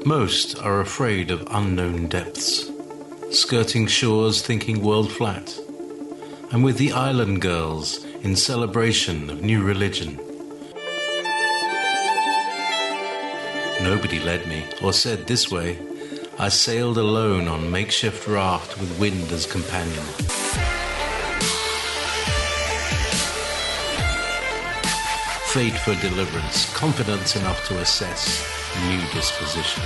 Most are afraid of unknown depths, skirting shores thinking world flat, and with the island girls in celebration of new religion. Nobody led me or said this way. I sailed alone on makeshift raft with wind as companion. Fate for deliverance, confidence enough to assess new disposition.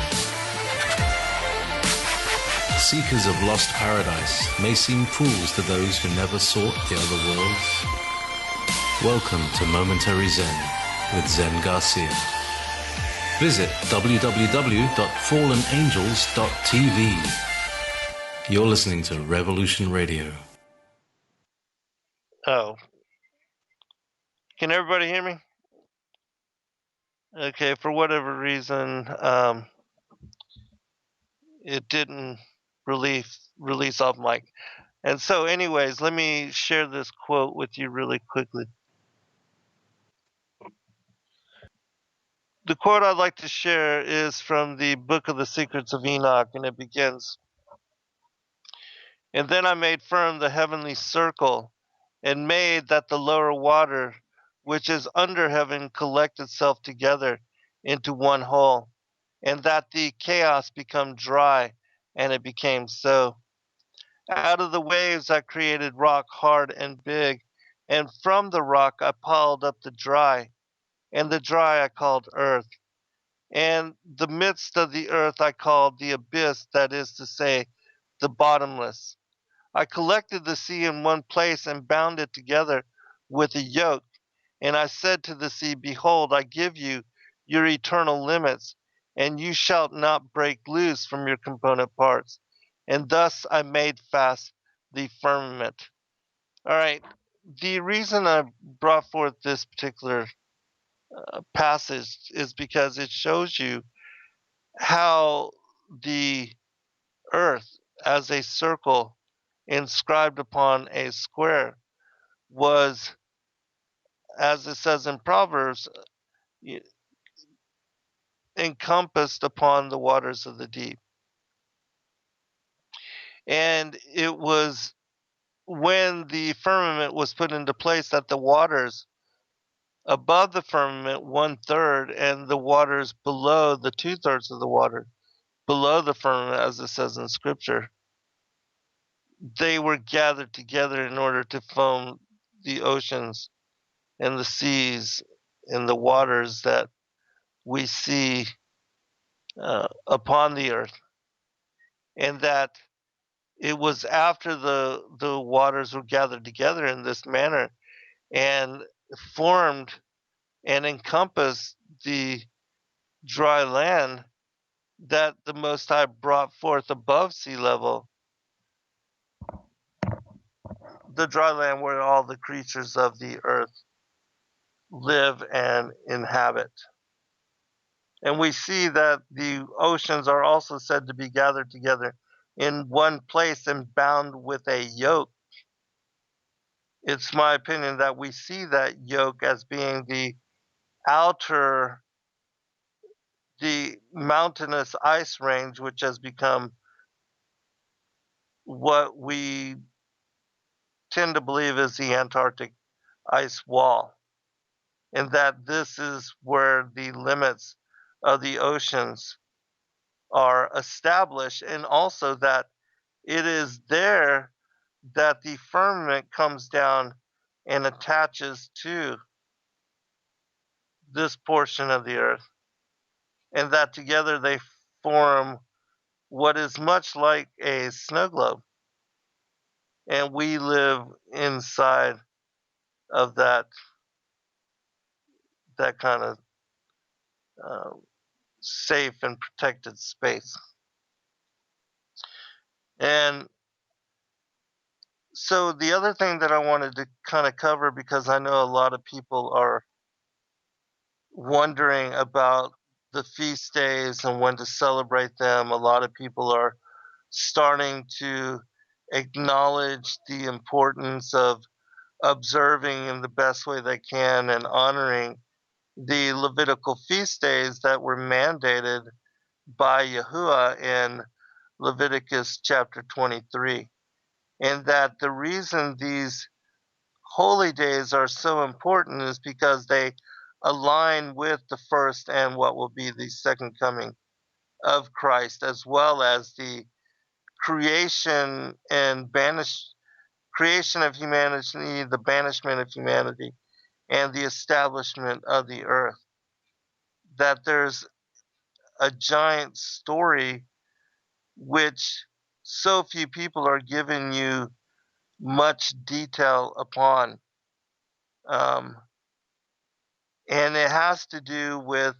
Seekers of lost paradise may seem fools to those who never sought the other worlds. Welcome to Momentary Zen with Zen Garcia. Visit www.fallenangels.tv. You're listening to Revolution Radio. Oh. Can everybody hear me? Okay, for whatever reason, it didn't release off mic. And so anyways, let me share this quote with you really quickly. The quote I'd like to share is from the Book of the Secrets of Enoch, and it begins, "And then I made firm the heavenly circle, and made that the lower water, which is under heaven, collect itself together into one whole, and that the chaos become dry, and it became so. Out of the waves I created rock hard and big, and from the rock I piled up the dry, and the dry I called earth. And the midst of the earth I called the abyss, that is to say, the bottomless. I collected the sea in one place and bound it together with a yoke. And I said to the sea, Behold, I give you your eternal limits, and you shalt not break loose from your component parts. And thus I made fast the firmament." All right. The reason I brought forth this particular passage is because it shows you how the earth as a circle inscribed upon a square was, as it says in Proverbs, encompassed upon the waters of the deep. And it was when the firmament was put into place that the waters above the firmament 1/3 and the waters below the 2/3 of the water below the firmament, as it says in scripture, they were gathered together in order to form the oceans and the seas and the waters that we see upon the earth. And that it was after the waters were gathered together in this manner and formed and encompassed the dry land that the Most High brought forth above sea level the dry land where all the creatures of the earth live and inhabit. And we see that the oceans are also said to be gathered together in one place and bound with a yoke. It's my opinion that we see that yoke as being the mountainous ice range, which has become what we tend to believe is the Antarctic ice wall. And that this is where the limits of the oceans are established, and also that it is there that the firmament comes down and attaches to this portion of the earth, and that together they form what is much like a snow globe. And we live inside of that kind of safe and protected space. And so the other thing that I wanted to kind of cover, because I know a lot of people are wondering about the feast days and when to celebrate them. A lot of people are starting to acknowledge the importance of observing in the best way they can and honoring the Levitical feast days that were mandated by Yahuwah in Leviticus chapter 23. And that the reason these holy days are so important is because they align with the first and what will be the second coming of Christ, as well as the creation and creation of humanity, the banishment of humanity, and the establishment of the earth. That there's a giant story which so few people are giving you much detail upon. Um, and it has to do with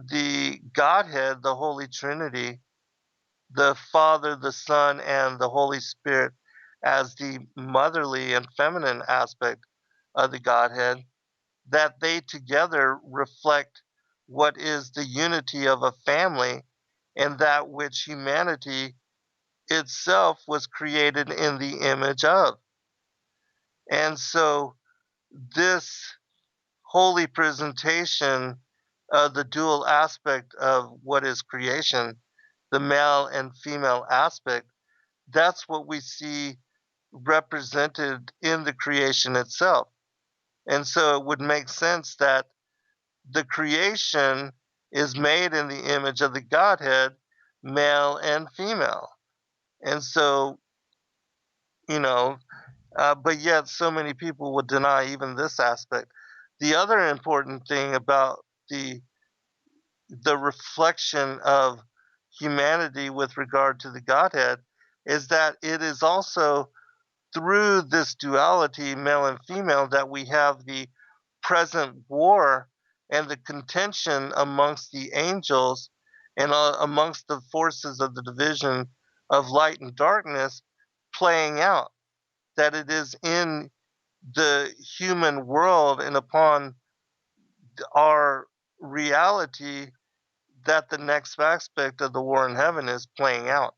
the Godhead, the Holy Trinity, the Father, the Son, and the Holy Spirit as the motherly and feminine aspect of the Godhead, that they together reflect what is the unity of a family and that which humanity itself was created in the image of. And so this holy presentation of the dual aspect of what is creation, the male and female aspect, that's what we see represented in the creation itself. And so it would make sense that the creation is made in the image of the Godhead, male and female. And so, you know, but yet so many people would deny even this aspect. The other important thing about the reflection of humanity with regard to the Godhead is that it is also through this duality, male and female, that we have the present war and the contention amongst the angels and amongst the forces of the division of light and darkness playing out. That it is in the human world and upon our reality that the next aspect of the war in heaven is playing out.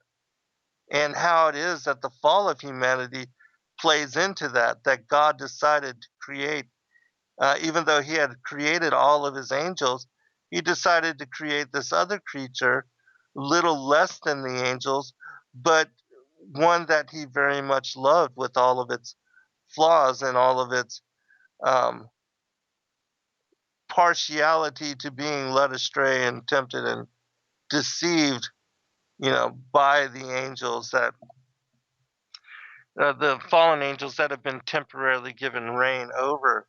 And how it is that the fall of humanity plays into that, that God decided to create, even though he had created all of his angels, he decided to create this other creature, little less than the angels, but one that he very much loved with all of its flaws and all of its um, partiality to being led astray and tempted and deceived, by the angels that the fallen angels that have been temporarily given reign over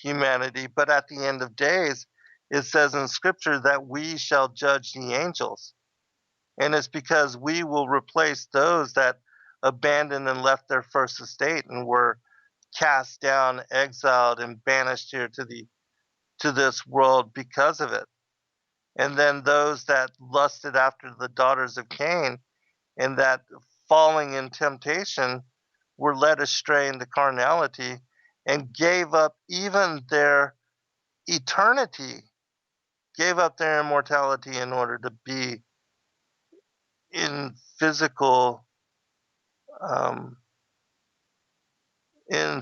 humanity. But at the end of days, it says in Scripture that we shall judge the angels, and it's because we will replace those that abandoned and left their first estate and were cast down, exiled, and banished here to this world because of it. And then those that lusted after the daughters of Cain and that falling in temptation were led astray into carnality and gave up even their eternity, gave up their immortality in order to be in um,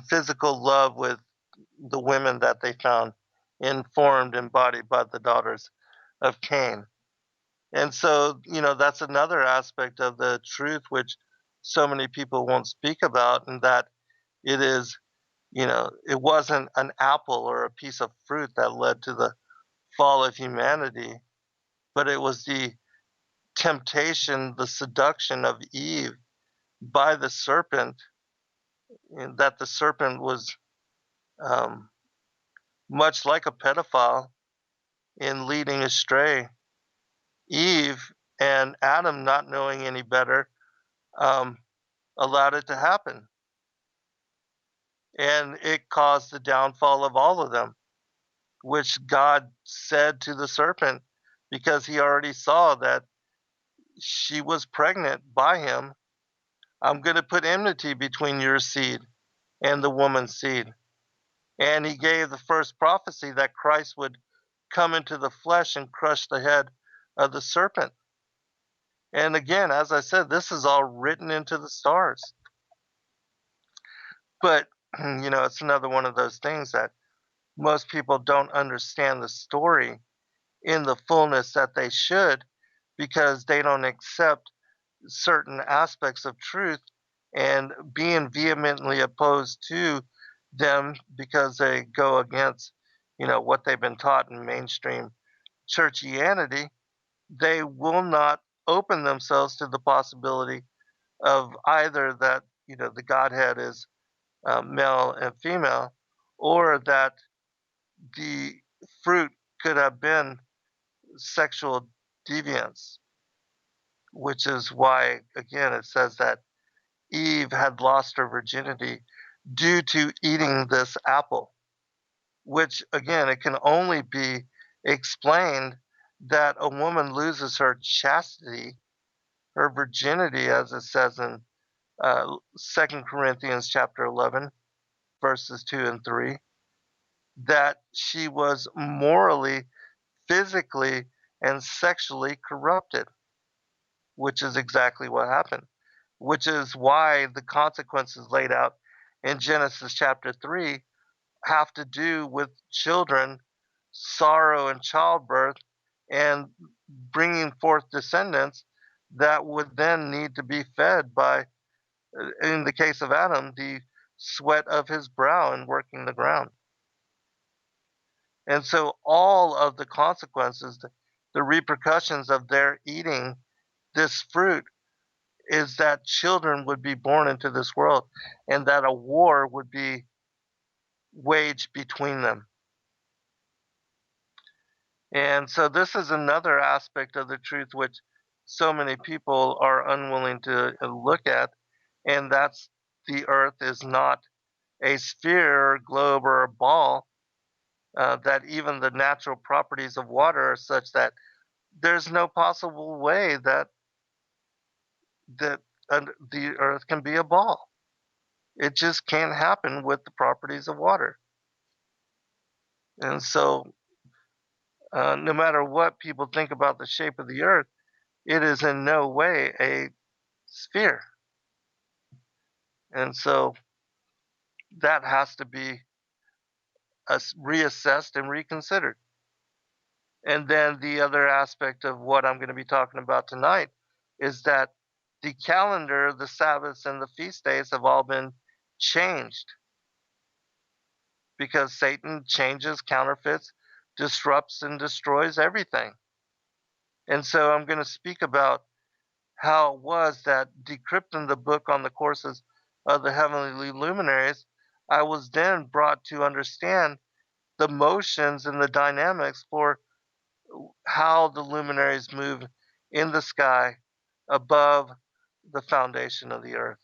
physical love with the women that they found informed, embodied by the daughters of Cain. And so, that's another aspect of the truth which so many people won't speak about, and that it is, it wasn't an apple or a piece of fruit that led to the fall of humanity, but it was the temptation, the seduction of Eve by the serpent, and that the serpent was um, much like a pedophile in leading astray Eve, and Adam, not knowing any better, um, allowed it to happen. And it caused the downfall of all of them, which God said to the serpent, because he already saw that she was pregnant by him. I'm going to put enmity between your seed and the woman's seed. And he gave the first prophecy that Christ would come into the flesh and crush the head of the serpent. And again, as I said, this is all written into the stars. But, it's another one of those things that most people don't understand the story in the fullness that they should, because they don't accept certain aspects of truth and being vehemently opposed to them because they go against, what they've been taught in mainstream churchianity, they will not open themselves to the possibility of either that, the Godhead is male and female, or that the fruit could have been sexual deviance, which is why, again, it says that Eve had lost her virginity due to eating this apple, which, again, it can only be explained that a woman loses her chastity, her virginity, as it says in 2 Corinthians chapter 11, verses 2 and 3, that she was morally, physically, and sexually corrupted, which is exactly what happened, which is why the consequences laid out in Genesis chapter 3 have to do with children, sorrow, and childbirth, and bringing forth descendants that would then need to be fed by, in the case of Adam, the sweat of his brow and working the ground. And so all of the consequences, the repercussions of their eating this fruit, is that children would be born into this world and that a war would be waged between them. And so this is another aspect of the truth which so many people are unwilling to look at, and that's the earth is not a sphere, globe, or a ball, that even the natural properties of water are such that there's no possible way that the earth can be a ball. It just can't happen with the properties of water. And so, no matter what people think about the shape of the earth, it is in no way a sphere. And so that has to be reassessed and reconsidered. And then the other aspect of what I'm going to be talking about tonight is that the calendar, the Sabbaths, and the feast days have all been changed because Satan changes, counterfeits, disrupts, and destroys everything. And so I'm going to speak about how it was that decrypting the book on the courses of the heavenly luminaries, I was then brought to understand the motions and the dynamics for how the luminaries move in the sky above the foundation of the earth.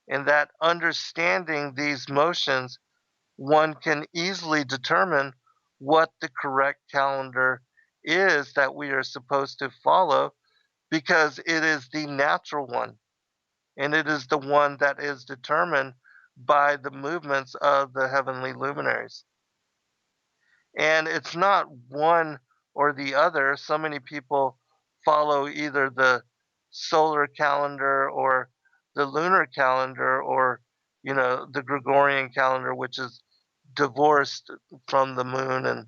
And that understanding these motions, one can easily determine what the correct calendar is that we are supposed to follow, because it is the natural one, and it is the one that is determined by the movements of the heavenly luminaries. And it's not one or the other. So many people follow either the solar calendar or the lunar calendar, or the Gregorian calendar, which is divorced from the moon and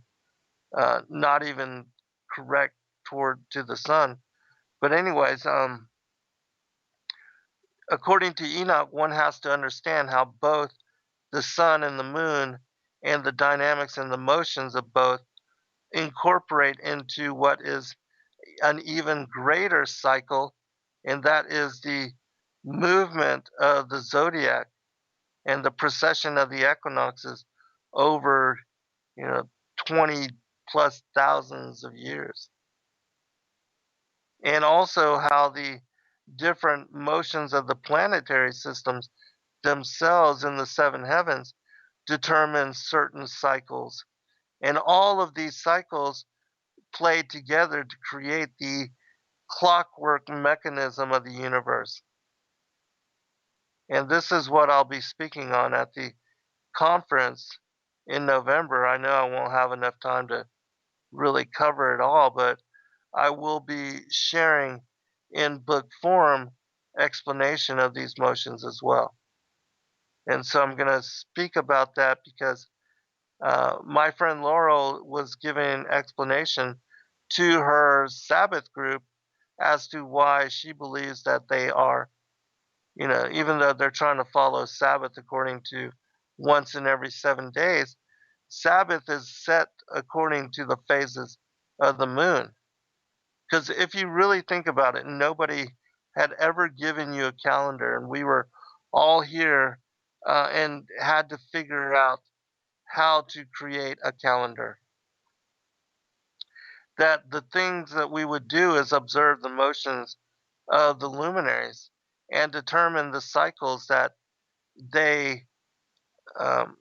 not even correct toward to the sun. But anyways, according to Enoch, one has to understand how both the sun and the moon and the dynamics and the motions of both incorporate into what is an even greater cycle, and that is the movement of the zodiac and the precession of the equinoxes over, you know, 20 plus thousands of years. And also how the different motions of the planetary systems themselves in the seven heavens determine certain cycles. And all of these cycles play together to create the clockwork mechanism of the universe. And this is what I'll be speaking on at the conference in November. I know I won't have enough time to really cover it all, but I will be sharing in book form explanation of these motions as well. And so I'm going to speak about that because my friend Laurel was giving an explanation to her Sabbath group as to why she believes that they are, even though they're trying to follow Sabbath according to once in every 7 days, Sabbath is set according to the phases of the moon. Because if you really think about it, nobody had ever given you a calendar, and we were all here and had to figure out how to create a calendar. That the things that we would do is observe the motions of the luminaries and determine the cycles that they um,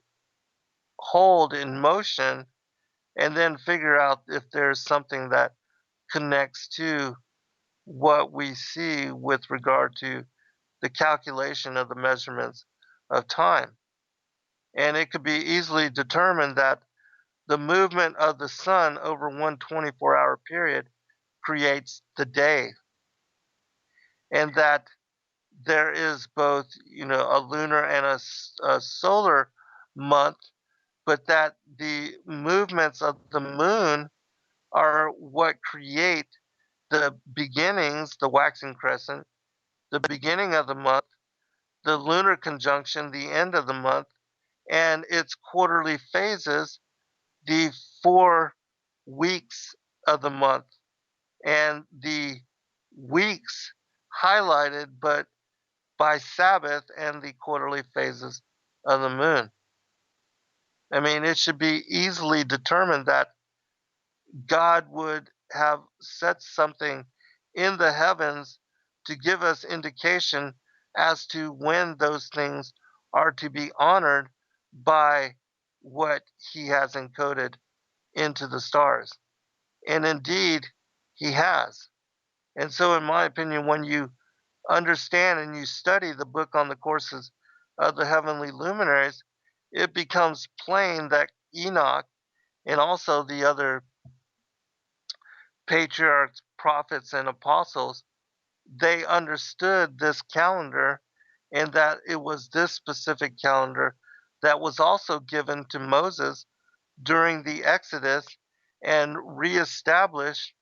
hold in motion, and then figure out if there's something that connects to what we see with regard to the calculation of the measurements of time. And it could be easily determined that the movement of the sun over one 24-hour period creates the day, and that there is both, a lunar and a solar month, but that the movements of the moon are what create the beginnings, the waxing crescent, the beginning of the month, the lunar conjunction, the end of the month, and its quarterly phases, the 4 weeks of the month, and the weeks highlighted but by Sabbath and the quarterly phases of the moon. I mean, it should be easily determined that God would have set something in the heavens to give us indication as to when those things are to be honored by what he has encoded into the stars. And indeed, he has. And so, in my opinion, when you understand and you study the book on the courses of the heavenly luminaries, it becomes plain that Enoch and also the other patriarchs, prophets, and apostles, they understood this calendar, and that it was this specific calendar that was also given to Moses during the Exodus and reestablished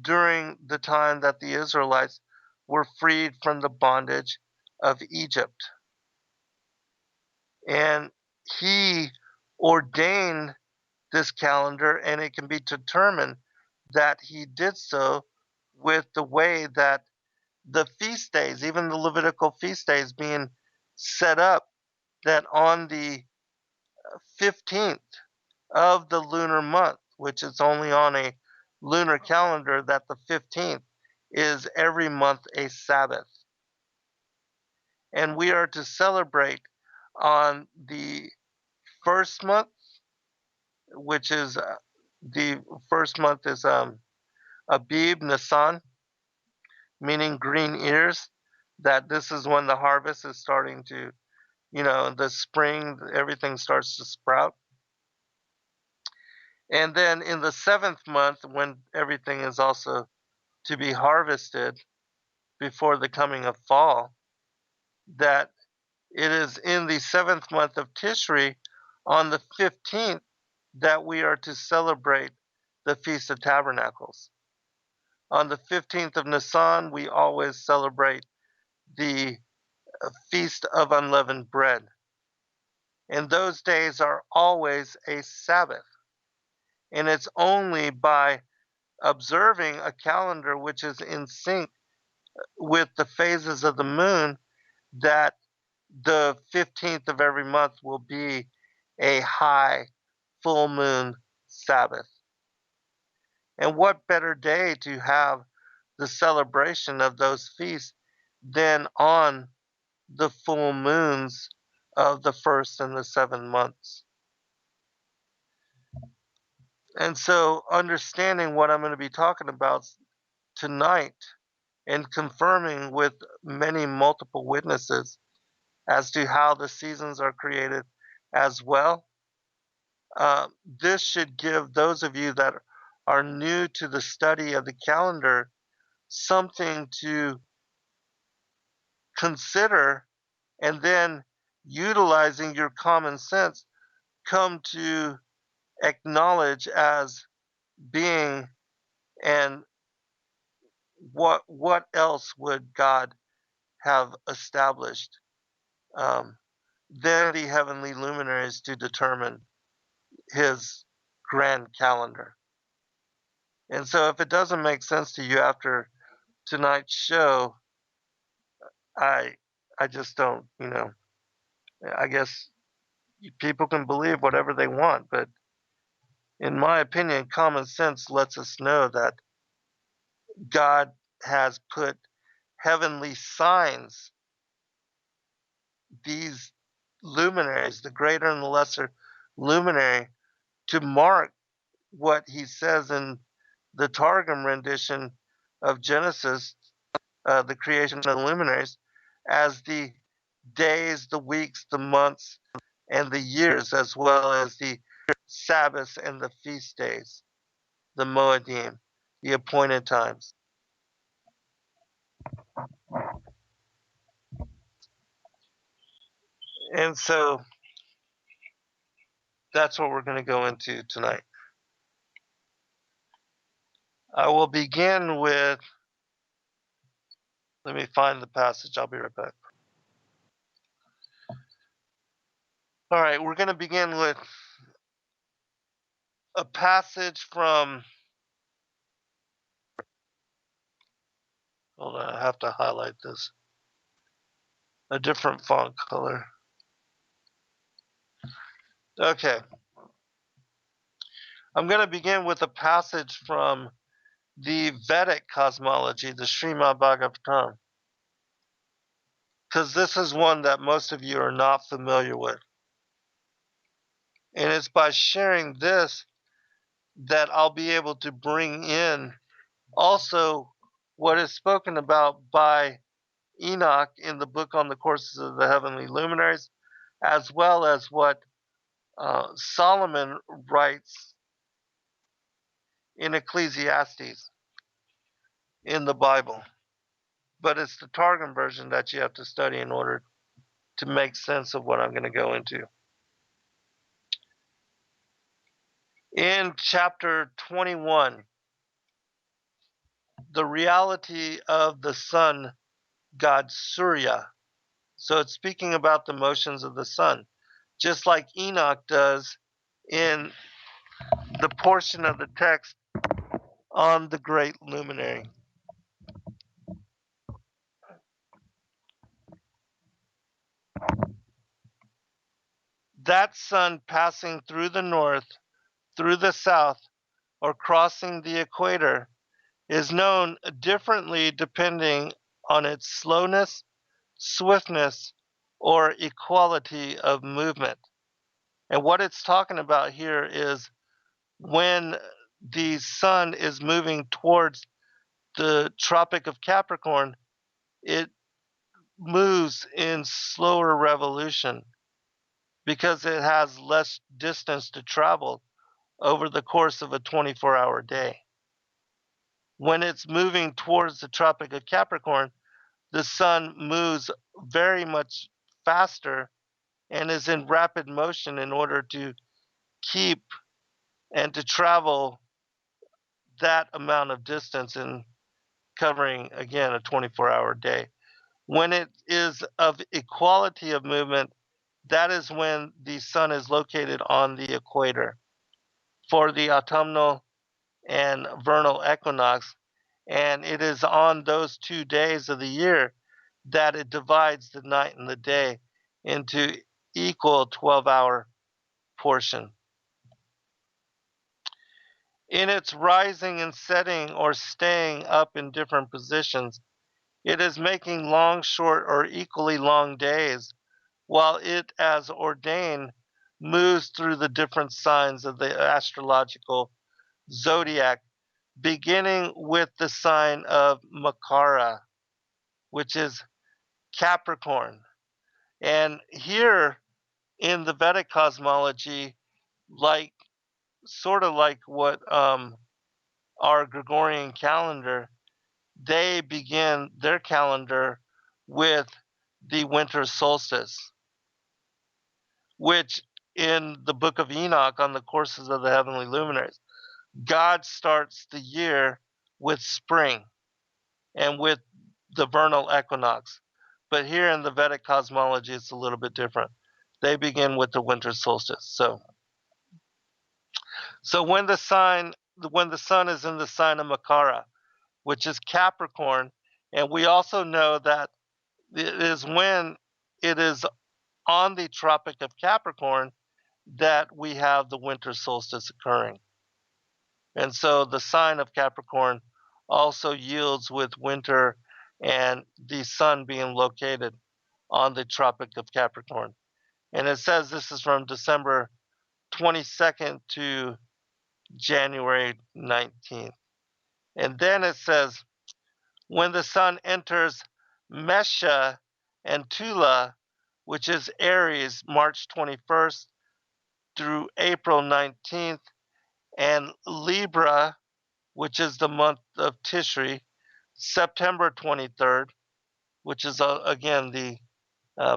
during the time that the Israelites were freed from the bondage of Egypt. And he ordained this calendar, and it can be determined that he did so with the way that the feast days, even the Levitical feast days, being set up that on the 15th of the lunar month, which is only on a lunar calendar, that the 15th is every month a Sabbath. And we are to celebrate on the first month, which is the first month is Abib Nisan, meaning green ears, that this is when the harvest is starting to, the spring, everything starts to sprout. And then in the 7th month, when everything is also to be harvested before the coming of fall, that it is in the 7th month of Tishri on the 15th that we are to celebrate the Feast of Tabernacles. On the 15th of Nisan, we always celebrate the Feast of Unleavened Bread. And those days are always a Sabbath. And it's only by observing a calendar which is in sync with the phases of the moon that the 15th of every month will be a high full moon Sabbath. And what better day to have the celebration of those feasts than on the full moons of the 1st and the 7th months? And so, understanding what I'm going to be talking about tonight and confirming with many multiple witnesses as to how the seasons are created as well, this should give those of you that are new to the study of the calendar something to consider, and then utilizing your common sense, come to acknowledge as being what else would God have established than the heavenly luminaries to determine his grand calendar? And so if it doesn't make sense to you after tonight's show, I just don't, I guess people can believe whatever they want, but in my opinion, common sense lets us know that God has put heavenly signs, these luminaries, the greater and the lesser luminary, to mark what he says in the Targum rendition of Genesis, the creation of the luminaries, as the days, the weeks, the months, and the years, as well as the Sabbaths and the feast days, the Moedim, the appointed times. And so that's what we're going to go into tonight. I will begin with, let me find the passage. I'll be right back. All right, we're going to begin with a passage from, hold on, I have to highlight this, a different font color. Okay. I'm going to begin with a passage from the Vedic cosmology, the Srimad Bhagavatam, because this is one that most of you are not familiar with. And it's by sharing this that I'll be able to bring in also what is spoken about by Enoch in the book on the courses of the heavenly luminaries, as well as what Solomon writes in Ecclesiastes in the Bible. But it's the Targum version that you have to study in order to make sense of what I'm going to go into. In chapter 21, the reality of the sun god Surya. So it's speaking about the motions of the sun, just like Enoch does in the portion of the text on the great luminary. That sun passing through the north, through the south, or crossing the equator is known differently depending on its slowness, swiftness, or equality of movement. And what it's talking about here is when the sun is moving towards the Tropic of Capricorn, it moves in slower revolution because it has less distance to travel over the course of a 24-hour day. When it's moving towards the Tropic of Capricorn, the sun moves very much faster and is in rapid motion in order to keep and to travel that amount of distance in covering, again, a 24-hour day. When it is of equality of movement, that is when the sun is located on the equator for the autumnal and vernal equinox. And it is on those 2 days of the year that it divides the night and the day into equal 12-hour portion. In its rising and setting or staying up in different positions, it is making long, short, or equally long days, while it, as ordained, moves through the different signs of the astrological zodiac, beginning with the sign of Makara, which is Capricorn. And here in the Vedic cosmology, sort of like what our Gregorian calendar, they begin their calendar with the winter solstice, which in the book of Enoch on the courses of the heavenly luminaries, God starts the year with spring. and with the vernal equinox. But here in the Vedic cosmology, it's a little bit different. They begin with the winter solstice. So when the sun is in the sign of Makara, which is Capricorn, and we also know that it is when it is on the Tropic of Capricorn that we have the winter solstice occurring. And so the sign of Capricorn also yields with winter and the sun being located on the Tropic of Capricorn. And it says this is from December 22nd to January 19th. And then it says, when the sun enters Mesha and Tula, which is Aries, March 21st through April 19th, and Libra, which is the month of Tishri, September 23rd, which is again the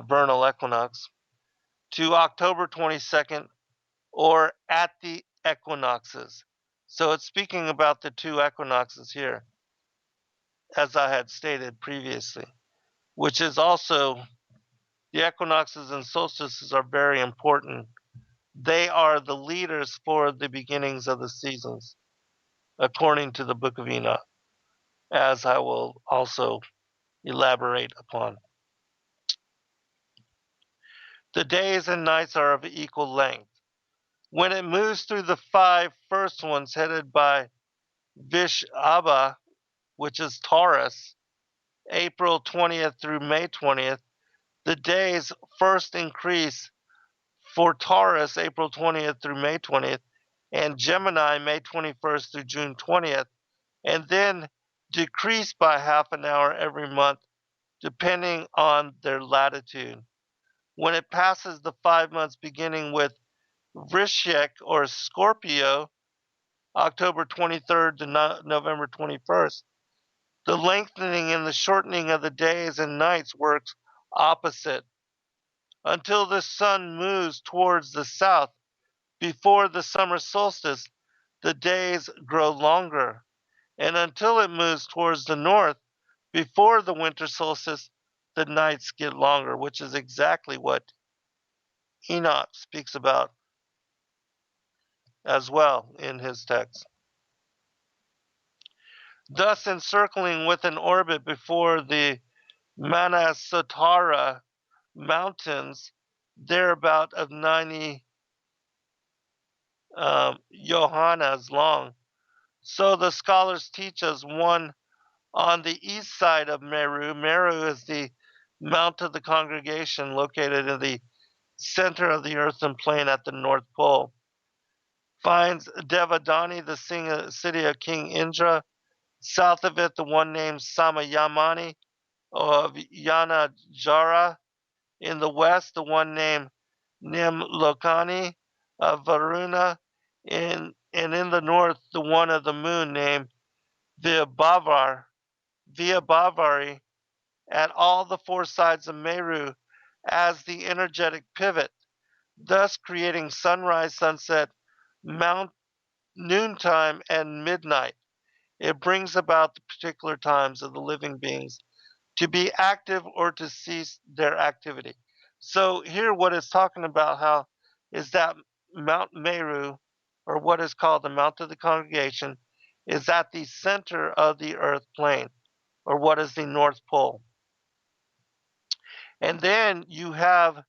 vernal equinox, to October 22nd, or at the equinoxes. So it's speaking about the two equinoxes here, as I had stated previously, which is also the equinoxes and solstices are very important. They are the leaders for the beginnings of the seasons, according to the book of Enoch, as I will also elaborate upon. The days and nights are of equal length. When it moves through the five first ones headed by Vishaba, which is Taurus, April 20th through May 20th, the days first increase for Taurus, April 20th through May 20th, and Gemini, May 21st through June 20th, and then decrease by half an hour every month, depending on their latitude. When it passes the 5 months beginning with Vrishek or Scorpio, October 23rd to November 21st, the lengthening and the shortening of the days and nights works opposite until the sun moves towards the south. Before the summer solstice, the days grow longer, and until it moves towards the north, before the winter solstice, the nights get longer, which is exactly what Enoch speaks about as well in his text. Thus, encircling with an orbit before the Manasatara mountains, thereabout of 90 yohanas long. So the scholars teach us one on the east side of Meru. Meru is the mount of the congregation located in the center of the earthen plane at the North Pole. Finds Devadani, the city of King Indra. South of it, the one named Samayamani of Yanajara. In the west, the one named Nimlokani of Varuna. And in the north, the one of the moon named Vyabavari. At all the four sides of Meru as the energetic pivot, thus creating sunrise, sunset, noontime, and midnight. It brings about the particular times of the living beings to be active or to cease their activity. So here what it's talking about how is that Mount Meru, or what is called the Mount of the Congregation, is at the center of the earth plane, or what is the North Pole. And then you have,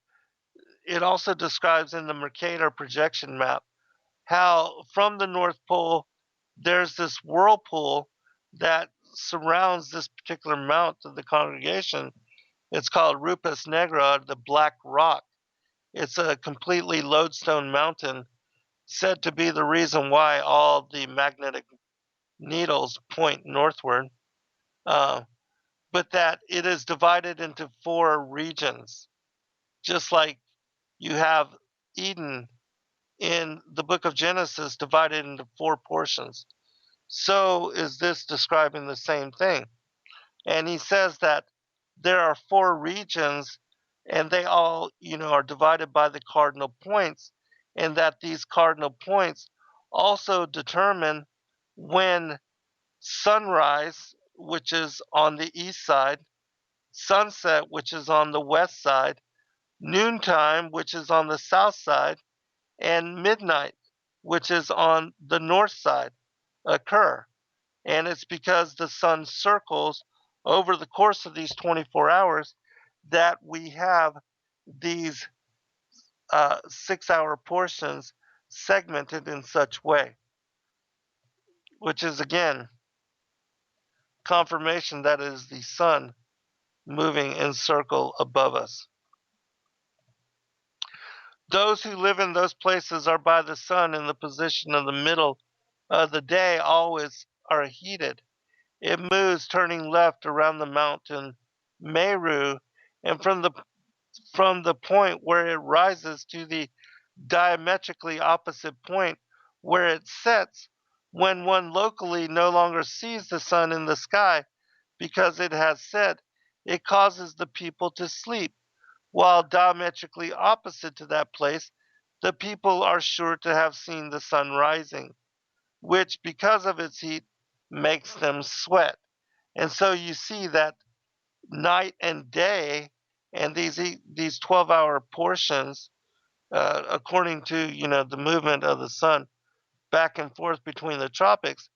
it also describes in the Mercator projection map how from the North Pole there's this whirlpool that surrounds this particular mount of the congregation. It's called Rupus Negra, the Black Rock. It's a completely lodestone mountain, said to be the reason why all the magnetic needles point northward, but that it is divided into four regions, just like you have Eden in the book of Genesis divided into four portions. So is this describing the same thing. And he says that there are four regions and they all, are divided by the cardinal points, and that these cardinal points also determine when sunrise, which is on the east side, sunset, which is on the west side, noontime, which is on the south side, and midnight, which is on the north side, occur. And it's because the sun circles over the course of these 24 hours that we have these 6 hour portions segmented in such way, which is again confirmation that it is the sun moving in circle above us. Those who live in those places are by the sun in the position of the middle of the day always are heated. It moves turning left around the mountain Meru, and from the point where it rises to the diametrically opposite point where it sets, when one locally no longer sees the sun in the sky because it has set, it causes the people to sleep, while diametrically opposite to that place, the people are sure to have seen the sun rising, which, because of its heat, makes them sweat. And so you see that night and day, and these 12-hour portions, according to the movement of the sun back and forth between the tropics,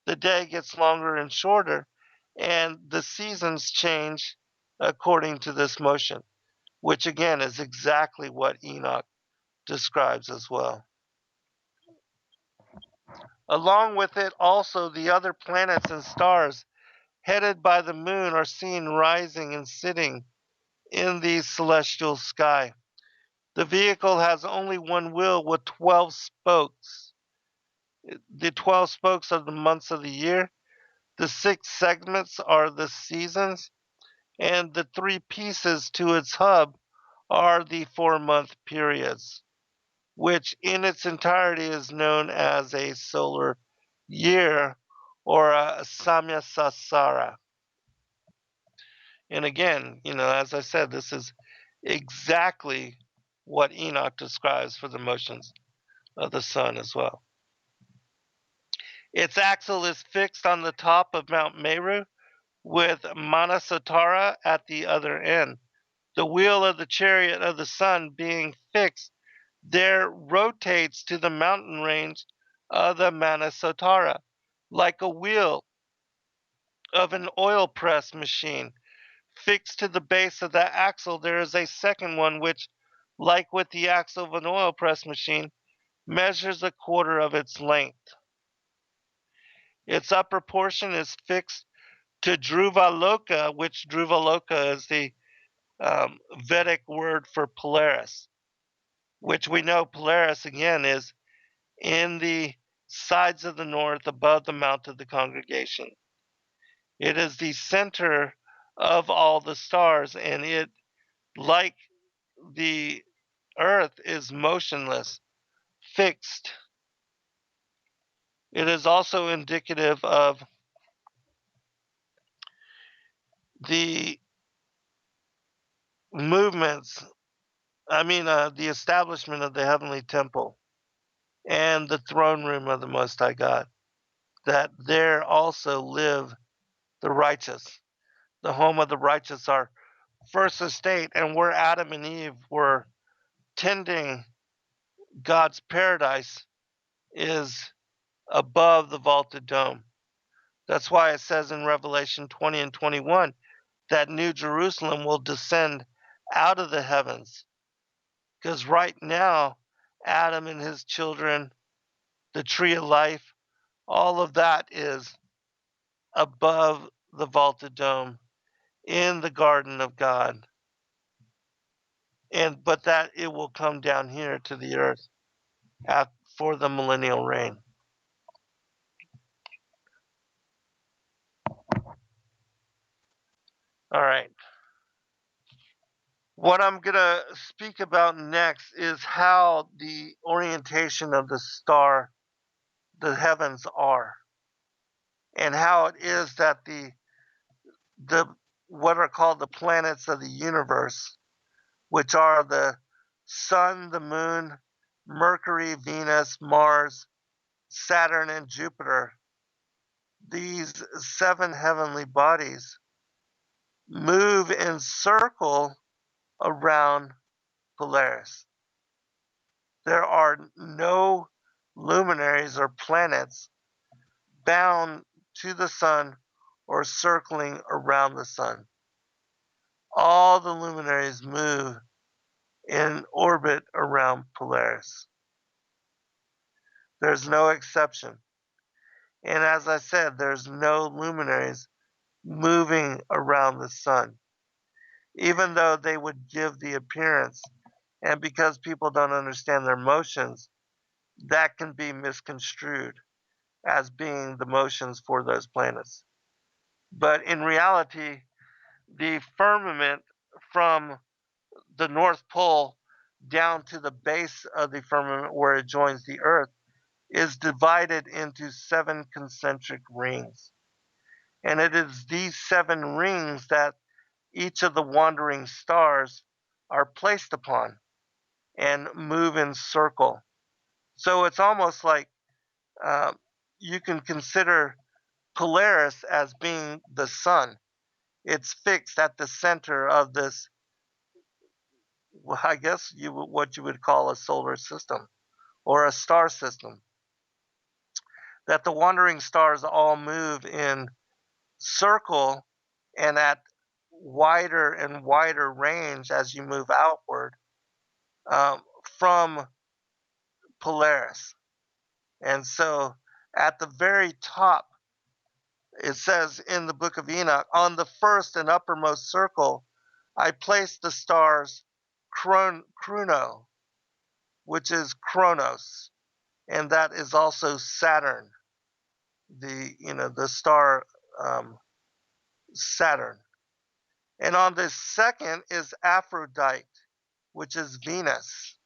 the day gets longer and shorter, and the seasons change according to this motion, which again is exactly what Enoch describes as well. Along with it, also the other planets and stars headed by the moon are seen rising and sitting in the celestial sky. The vehicle has only one wheel with 12 spokes. The 12 spokes are the months of the year. The 6 segments are the seasons, and the 3 pieces to its hub are the 4-month periods, which in its entirety is known as a solar year or a samyasasara. And again, as I said, this is exactly what Enoch describes for the motions of the sun as well. Its axle is fixed on the top of Mount Meru with Manasatara at the other end. The wheel of the chariot of the sun being fixed there rotates to the mountain range of the Manasatara like a wheel of an oil press machine. Fixed to the base of that axle, there is a second one which, like with the axle of an oil press machine, measures a quarter of its length. Its upper portion is fixed to Druvaloka, which Druvaloka is the Vedic word for Polaris, which we know Polaris again is in the sides of the north above the mount of the congregation. It is the center of all the stars, and it, like the earth, is motionless, fixed. It is also indicative of the movements, the establishment of the heavenly temple and the throne room of the Most High God, that there also live the righteous. The home of the righteous, our first estate, and where Adam and Eve were tending God's paradise, is above the vaulted dome. That's why it says in Revelation 20 and 21 that New Jerusalem will descend out of the heavens. Because right now, Adam and his children, the tree of life, all of that is above the vaulted dome in the garden of God. But that it will come down here to the earth for the millennial reign. All right. What I'm going to speak about next is how the orientation of the star, the heavens are, and how it is that the what are called the planets of the universe, which are the sun, the moon, Mercury, Venus, Mars, Saturn, and Jupiter, these 7 heavenly bodies move in circle around Polaris. There are no luminaries or planets bound to the sun or circling around the sun. All the luminaries move in orbit around Polaris. There's no exception. And as I said, there's no luminaries moving around the sun, even though they would give the appearance. And because people don't understand their motions, that can be misconstrued as being the motions for those planets. But in reality, the firmament from the North Pole down to the base of the firmament where it joins the Earth is divided into 7 concentric rings. And it is these 7 rings that each of the wandering stars are placed upon and move in circle. So it's almost like you can consider Polaris as being the sun. It's fixed at the center of this, well, I guess what you would call a solar system or a star system. That the wandering stars all move in circle and at wider and wider range as you move outward from Polaris. And so at the very top, it says in the book of Enoch, on the first and uppermost circle, I placed the stars Chrono, which is Chronos, and that is also Saturn, the star Saturn. And on the second is Aphrodite, which is Venus.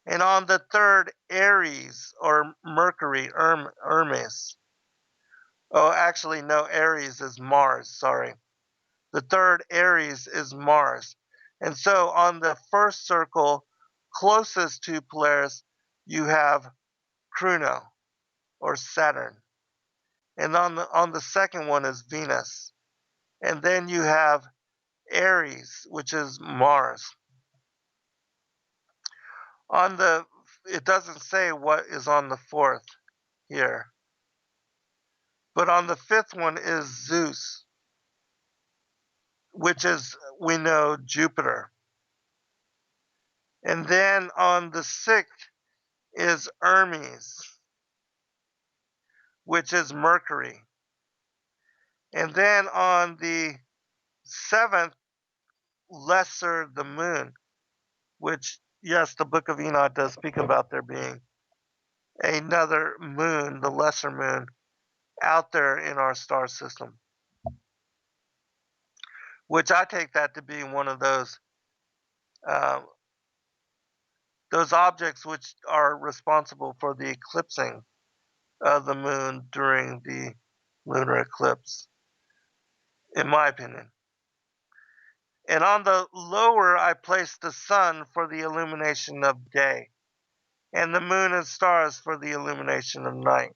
And on the third, Aries or Mercury, Hermes. Oh, actually, no, Aries is Mars, sorry. The third, Aries, is Mars. And so on the first circle, closest to Polaris, you have Chrono or Saturn. And on the second one is Venus. And then you have Aries, which is Mars. It doesn't say what is on the fourth here. But on the fifth one is Zeus, which is, we know, Jupiter. And then on the sixth is Hermes, which is Mercury. And then on the seventh, Lesser, the moon, which, yes, the book of Enoch does speak about there being another moon, the lesser moon, out there in our star system, which I take that to be one of uh, those objects which are responsible for the eclipsing of the moon during the lunar eclipse, in my opinion. And on the lower, I placed the sun for the illumination of day, and the moon and stars for the illumination of night.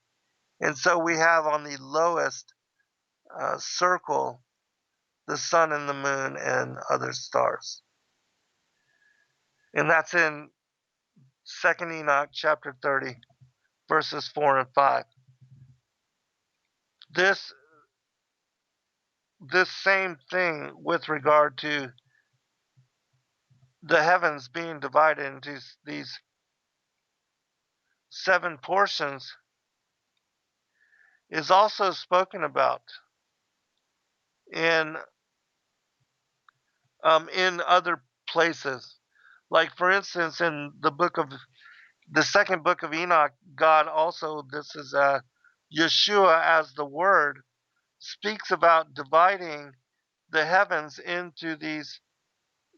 And so we have on the lowest circle the sun and the moon and other stars. And that's in 2nd Enoch chapter 30, verses 4 and 5. This same thing with regard to the heavens being divided into these 7 portions is also spoken about in other places. Like, for instance, in the second book of Enoch, God also, this is Yeshua as the Word, speaks about dividing the heavens into these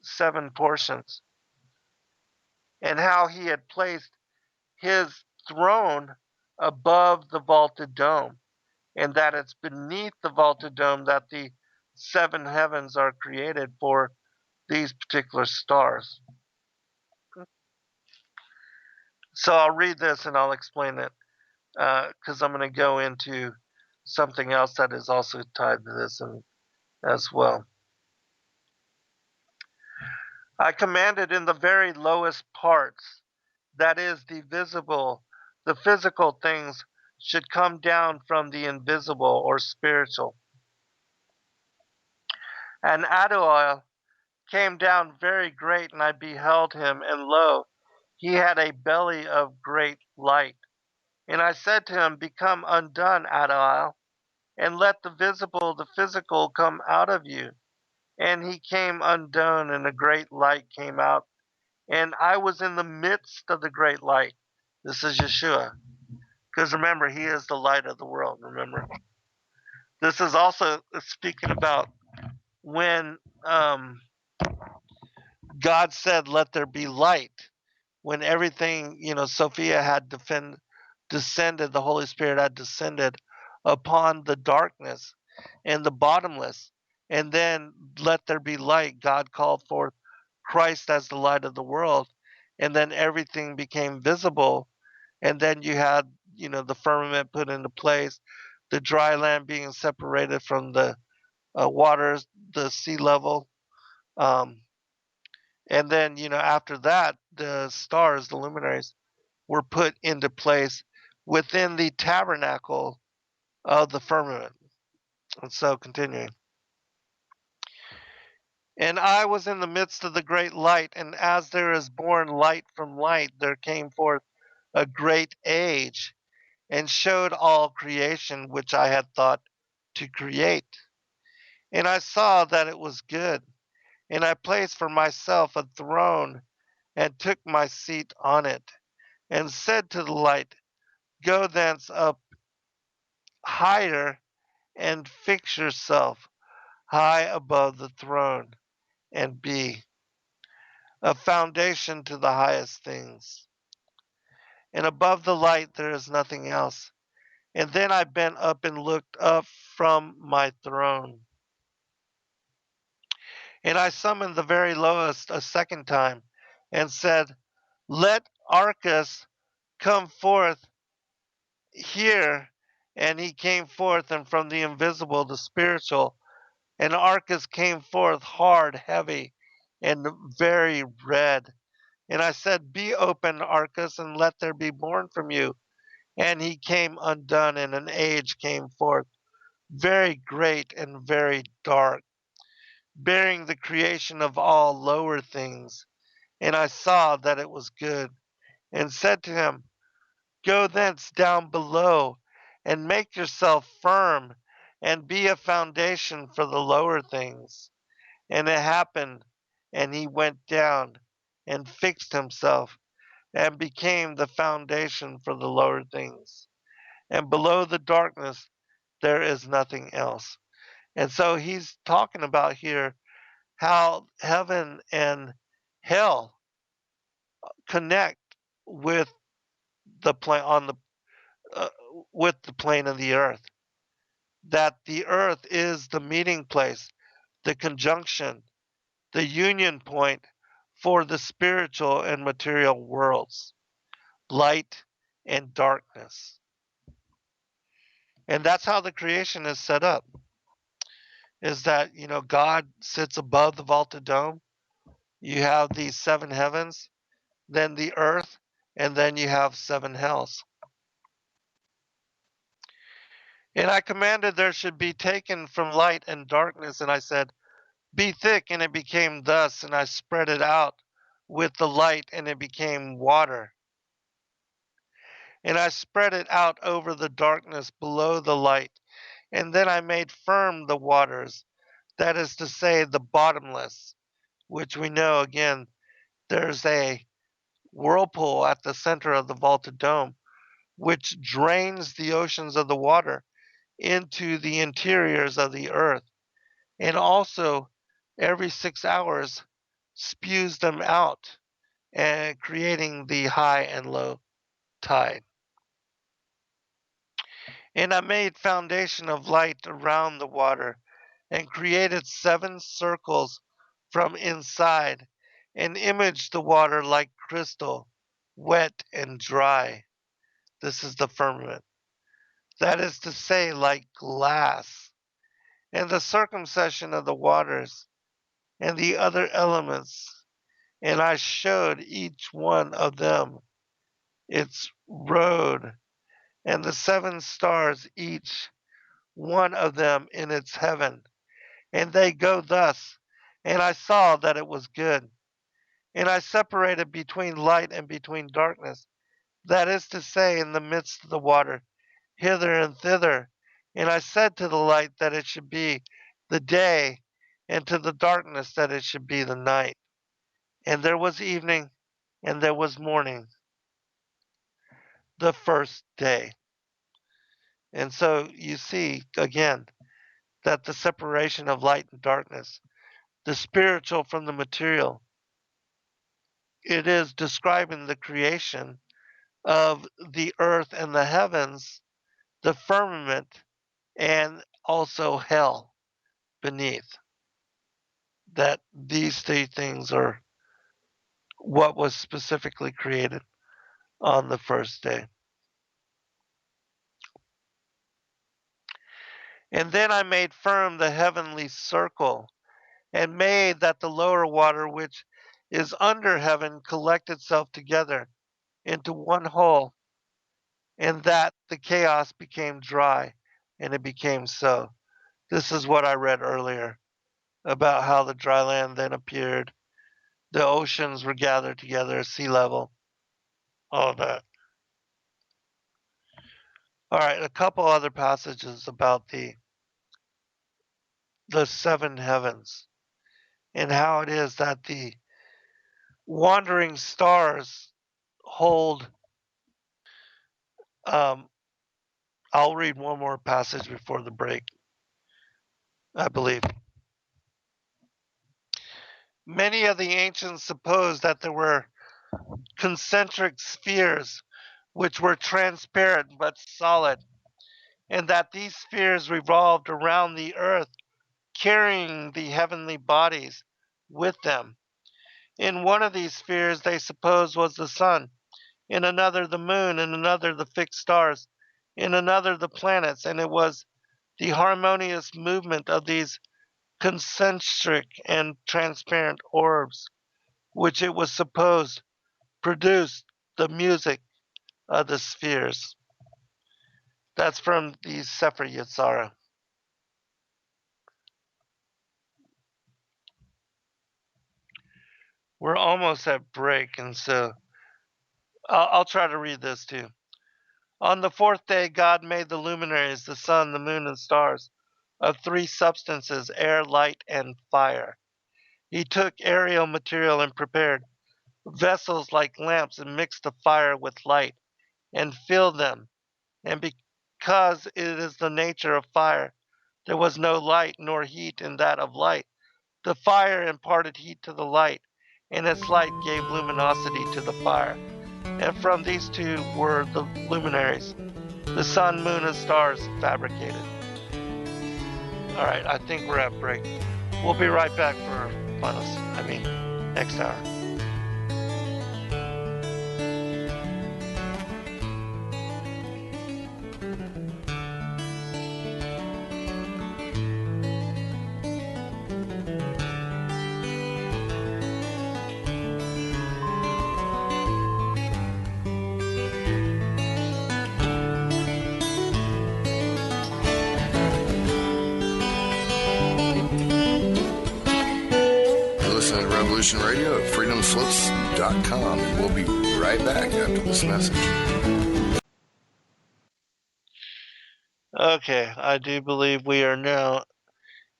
7 portions, and how he had placed his throne above the vaulted dome, and that it's beneath the vaulted dome that the 7 heavens are created for these particular stars. So I'll read this and I'll explain it, because I'm going to go into something else that is also tied to this as well. I commanded in the very lowest parts, that is, the visible, the physical things should come down from the invisible or spiritual. And Aduel came down very great, and I beheld him, and lo, he had a belly of great light. And I said to him, Become undone, Aduel, and let the visible, the physical, come out of you. And he came undone, and a great light came out. And I was in the midst of the great light. This is Yeshua. Because remember, he is the light of the world, remember. This is also speaking about when God said, Let there be light. When everything, Sophia had descended, the Holy Spirit had descended upon the darkness and the bottomless. And then let there be light. God called forth Christ as the light of the world. And then everything became visible. And then you had, the firmament put into place, the dry land being separated from the waters, the sea level. And then, after that, the stars, the luminaries, were put into place within the tabernacle of the firmament. And so, continuing. And I was in the midst of the great light, and as there is born light from light, there came forth a great age, and showed all creation which I had thought to create. And I saw that it was good, and I placed for myself a throne, and took my seat on it, and said to the light, Go thence up higher, and fix yourself high above the throne, and be a foundation to the highest things. And above the light there is nothing else. And then I bent up and looked up from my throne. And I summoned the very lowest a second time, and said, Let Arcus come forth here. And he came forth, and from the invisible, the spiritual, and Arcus came forth hard, heavy, and very red. And I said, Be open, Arcus, and let there be born from you. And he came undone, and an age came forth, very great and very dark, bearing the creation of all lower things. And I saw that it was good, and said to him, Go thence down below, and make yourself firm, and be a foundation for the lower things. And it happened, and he went down, and fixed himself, and became the foundation for the lower things. And below the darkness, there is nothing else. And so he's talking about here how heaven and hell connect with the plane on the uh, with the plane of the earth. That the earth is the meeting place, the conjunction, the union point for the spiritual and material worlds, light and darkness. And that's how the creation is set up. Is that, God sits above the vaulted dome. You have these seven heavens, then the earth, and then you have seven hells. And I commanded there should be taken from light and darkness, and I said, Be thick, and it became thus, and I spread it out with the light, and it became water. And I spread it out over the darkness below the light, and then I made firm the waters, that is to say, the bottomless, which we know again, there's a whirlpool at the center of the vaulted dome, which drains the oceans of the water into the interiors of the earth, and also every 6 hours spews them out, and creating the high and low tide. And I made foundation of light around the water, and created seven circles from inside, and imaged the water like crystal, wet and dry. This is the firmament. that is to say, like glass, and the circumcision of the waters, and the other elements. And I showed each one of them its road, and the seven stars, each one of them in its heaven. And they go thus. And I saw that it was good. And I separated between light and between darkness, that is to say, in the midst of the water, hither and thither. And I said to the light that it should be the day, and to the darkness that it should be the night. And there was evening, and there was morning, the first day. And so you see, again, that the separation of light and darkness, the spiritual from the material, it is describing the creation of the earth and the heavens, the firmament, and also hell beneath. That these three things are what was specifically created on the first day. And then I made firm the heavenly circle, and made that the lower water which is under heaven collect itself together into one whole, and that the chaos became dry, and it became so. This is what I read earlier about how the dry land then appeared, the oceans were gathered together, sea level, all that. All right, a couple other passages about the seven heavens and how it is that the wandering stars hold. Um, I'll read one more passage before the break, I believe. Many of the ancients supposed that there were concentric spheres which were transparent but solid, and that these spheres revolved around the earth, carrying the heavenly bodies with them. In one of these spheres they supposed was the sun, in another the moon, in another the fixed stars, in another the planets, and it was the harmonious movement of these concentric and transparent orbs, which it was supposed produced the music of the spheres. That's from the Sefer Yetzirah. We're almost at break, and so I'll try to read this too. On the fourth day, God made the luminaries, the sun, the moon, and stars, of three substances, air, light, and fire. He took aerial material and prepared vessels like lamps and mixed the fire with light and filled them. And because it is the nature of fire, there was no light nor heat in that of light. The fire imparted heat to the light, and its light gave luminosity to the fire. And from these two were the luminaries, the sun, moon, and stars fabricated. All right, I think we're at break. We'll be right back for next hour. Listening to Revolution Radio at freedomslips.com, and we'll be right back after this message. Okay, I do believe we are now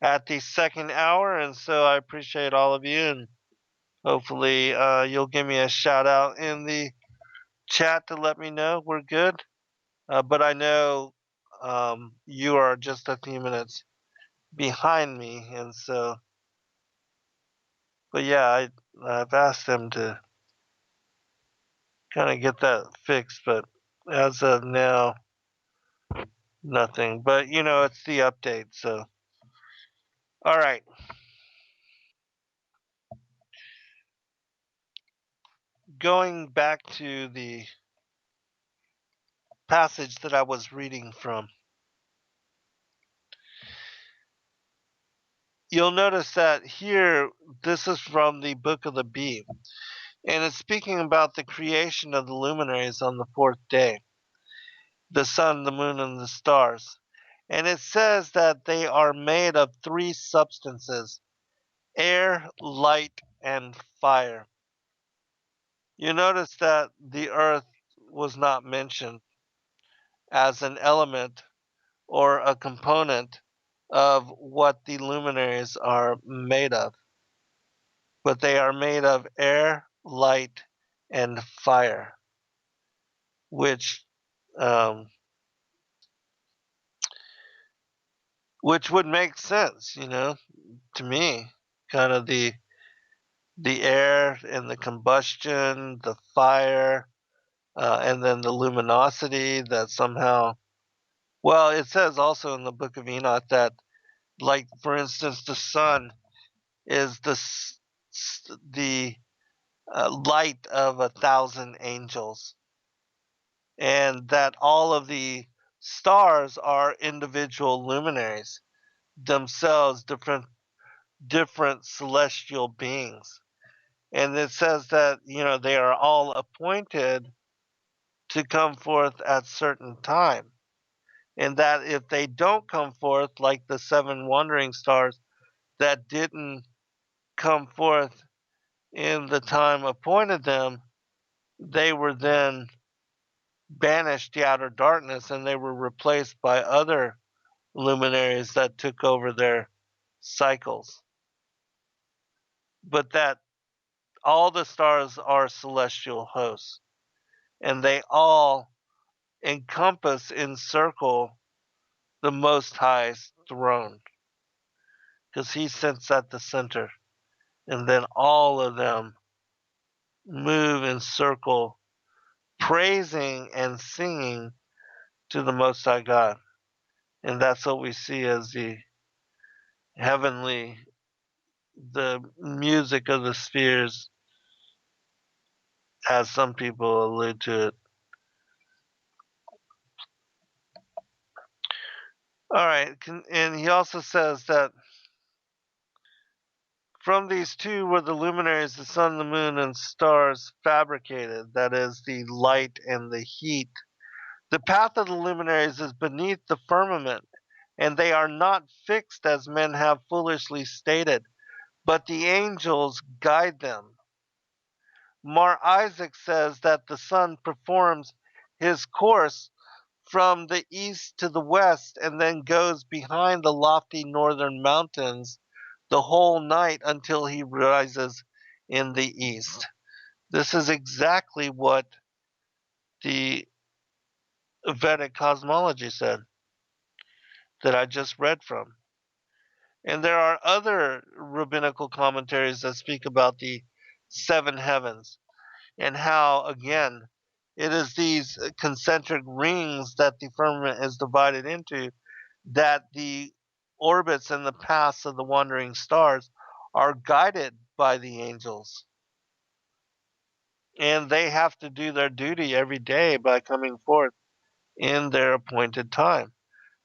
at the second hour, and so I appreciate all of you, and hopefully you'll give me a shout out in the chat to let me know we're good. But I know you are just a few minutes behind me, and so, but yeah, I've asked them to kind of get that fixed, but as of now, nothing. But you know, it's the update, so all right. Going back to the passage that I was reading from. You'll notice that here, this is from the Book of the Bee, and it's speaking about the creation of the luminaries on the fourth day, the sun, the moon, and the stars. And it says that they are made of three substances: air, light, and fire. You notice that the earth was not mentioned as an element or a component of what the luminaries are made of, but they are made of air, light, and fire, which um, which would make sense, to me. Kind of the air and the combustion, the fire, and then the luminosity that somehow. Well, it says also in the Book of Enoch that, like for instance, the sun is the light of 1,000 angels, and that all of the stars are individual luminaries themselves, different celestial beings. And it says that they are all appointed to come forth at certain time, and that if they don't come forth, like the seven wandering stars that didn't come forth in the time appointed them, they were then banished to outer darkness, and they were replaced by other luminaries that took over their cycles. But that all the stars are celestial hosts, and they all encompass, encircle the Most High's throne, because He sits at the center, and then all of them move in circle, praising and singing to the Most High God. And that's what we see as the heavenly, the music of the spheres, as some people allude to it. All right, and he also says that from these two were the luminaries, the sun, the moon, and stars fabricated, that is, the light and the heat. The path of the luminaries is beneath the firmament, and they are not fixed as men have foolishly stated, but the angels guide them. Mar Isaac says that the sun performs his course from the east to the west and then goes behind the lofty northern mountains the whole night until he rises in the east. This is exactly what the Vedic cosmology said that I just read from. And there are other rabbinical commentaries that speak about the seven heavens and how, again, it is these concentric rings that the firmament is divided into, that the orbits and the paths of the wandering stars are guided by the angels. And they have to do their duty every day by coming forth in their appointed time,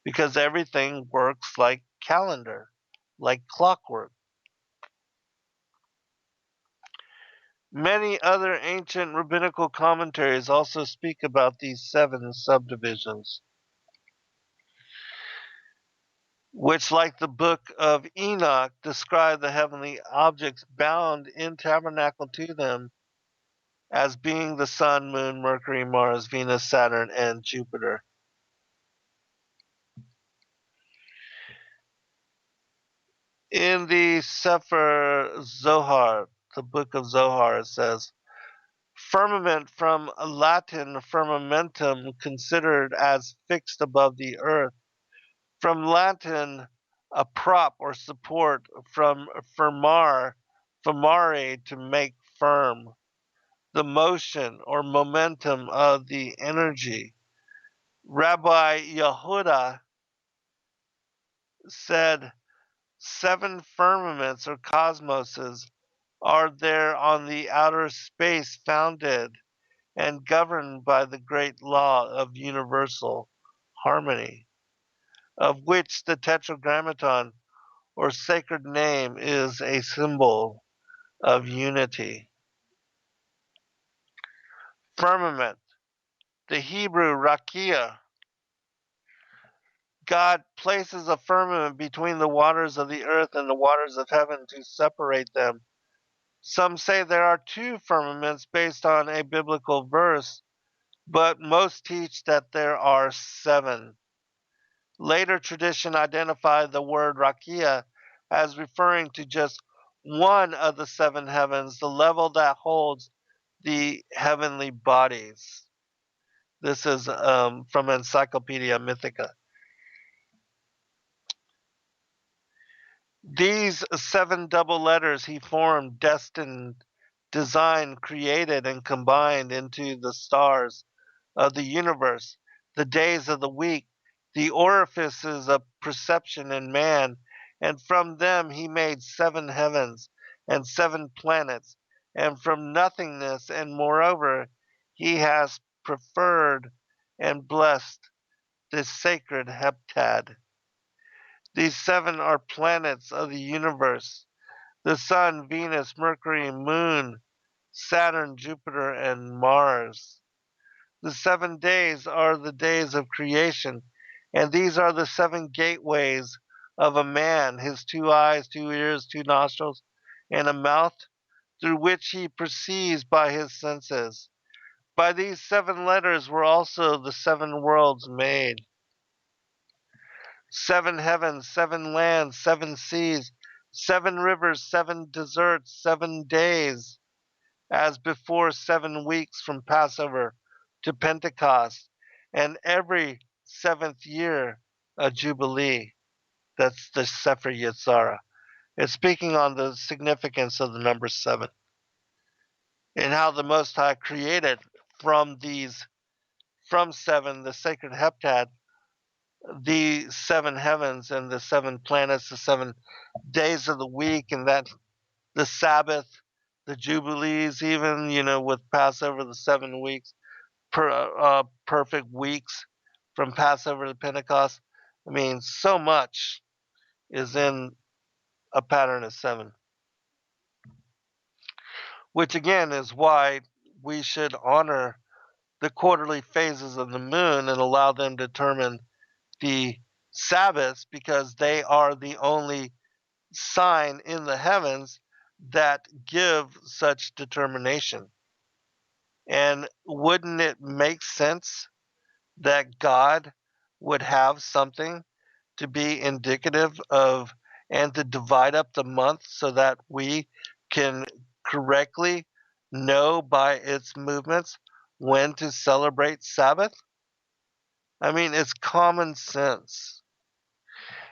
because everything works like calendar, like clockwork. Many other ancient rabbinical commentaries also speak about these seven subdivisions, which, like the book of Enoch, describe the heavenly objects bound in tabernacle to them as being the sun, moon, Mercury, Mars, Venus, Saturn, and Jupiter. In the Sefer Zohar, the book of Zohar, it says, firmament from Latin firmamentum, considered as fixed above the earth. From Latin, a prop or support, from firmare, to make firm. The motion or momentum of the energy. Rabbi Yehuda said, seven firmaments or cosmoses are there on the outer space founded, and governed by the great law of universal harmony, of which the tetragrammaton or sacred name is a symbol of unity. Firmament, the Hebrew rakia. God places a firmament between the waters of the earth and the waters of heaven to separate them. Some say there are two firmaments based on a biblical verse, but most teach that there are seven. Later tradition identified the word rakia as referring to just one of the seven heavens, the level that holds the heavenly bodies. This is from Encyclopedia Mythica. These seven double letters he formed, destined, designed, created, and combined into the stars of the universe, the days of the week, the orifices of perception in man, and from them he made seven heavens and seven planets, and from nothingness, and moreover, he has preferred and blessed this sacred heptad. These seven are planets of the universe: the Sun, Venus, Mercury, Moon, Saturn, Jupiter, and Mars. The 7 days are the days of creation, and these are the seven gateways of a man: his 2 eyes, 2 ears, 2 nostrils, and a mouth, through which he perceives by his senses. By these seven letters were also the seven worlds made: seven heavens, seven lands, seven seas, seven rivers, seven deserts, 7 days, as before 7 weeks from Passover to Pentecost, and every seventh year a jubilee. That's the Sefer Yetzirah. It's speaking on the significance of the number seven and how the Most High created from seven, the sacred heptad, the seven heavens and the seven planets, the 7 days of the week, and that the Sabbath, the Jubilees, even, with Passover, the 7 weeks, perfect weeks from Passover to Pentecost. I mean, so much is in a pattern of seven, which again is why we should honor the quarterly phases of the moon and allow them to determine the Sabbaths, because they are the only sign in the heavens that give such determination. And wouldn't it make sense that God would have something to be indicative of and to divide up the month so that we can correctly know by its movements when to celebrate Sabbath? I mean, it's common sense.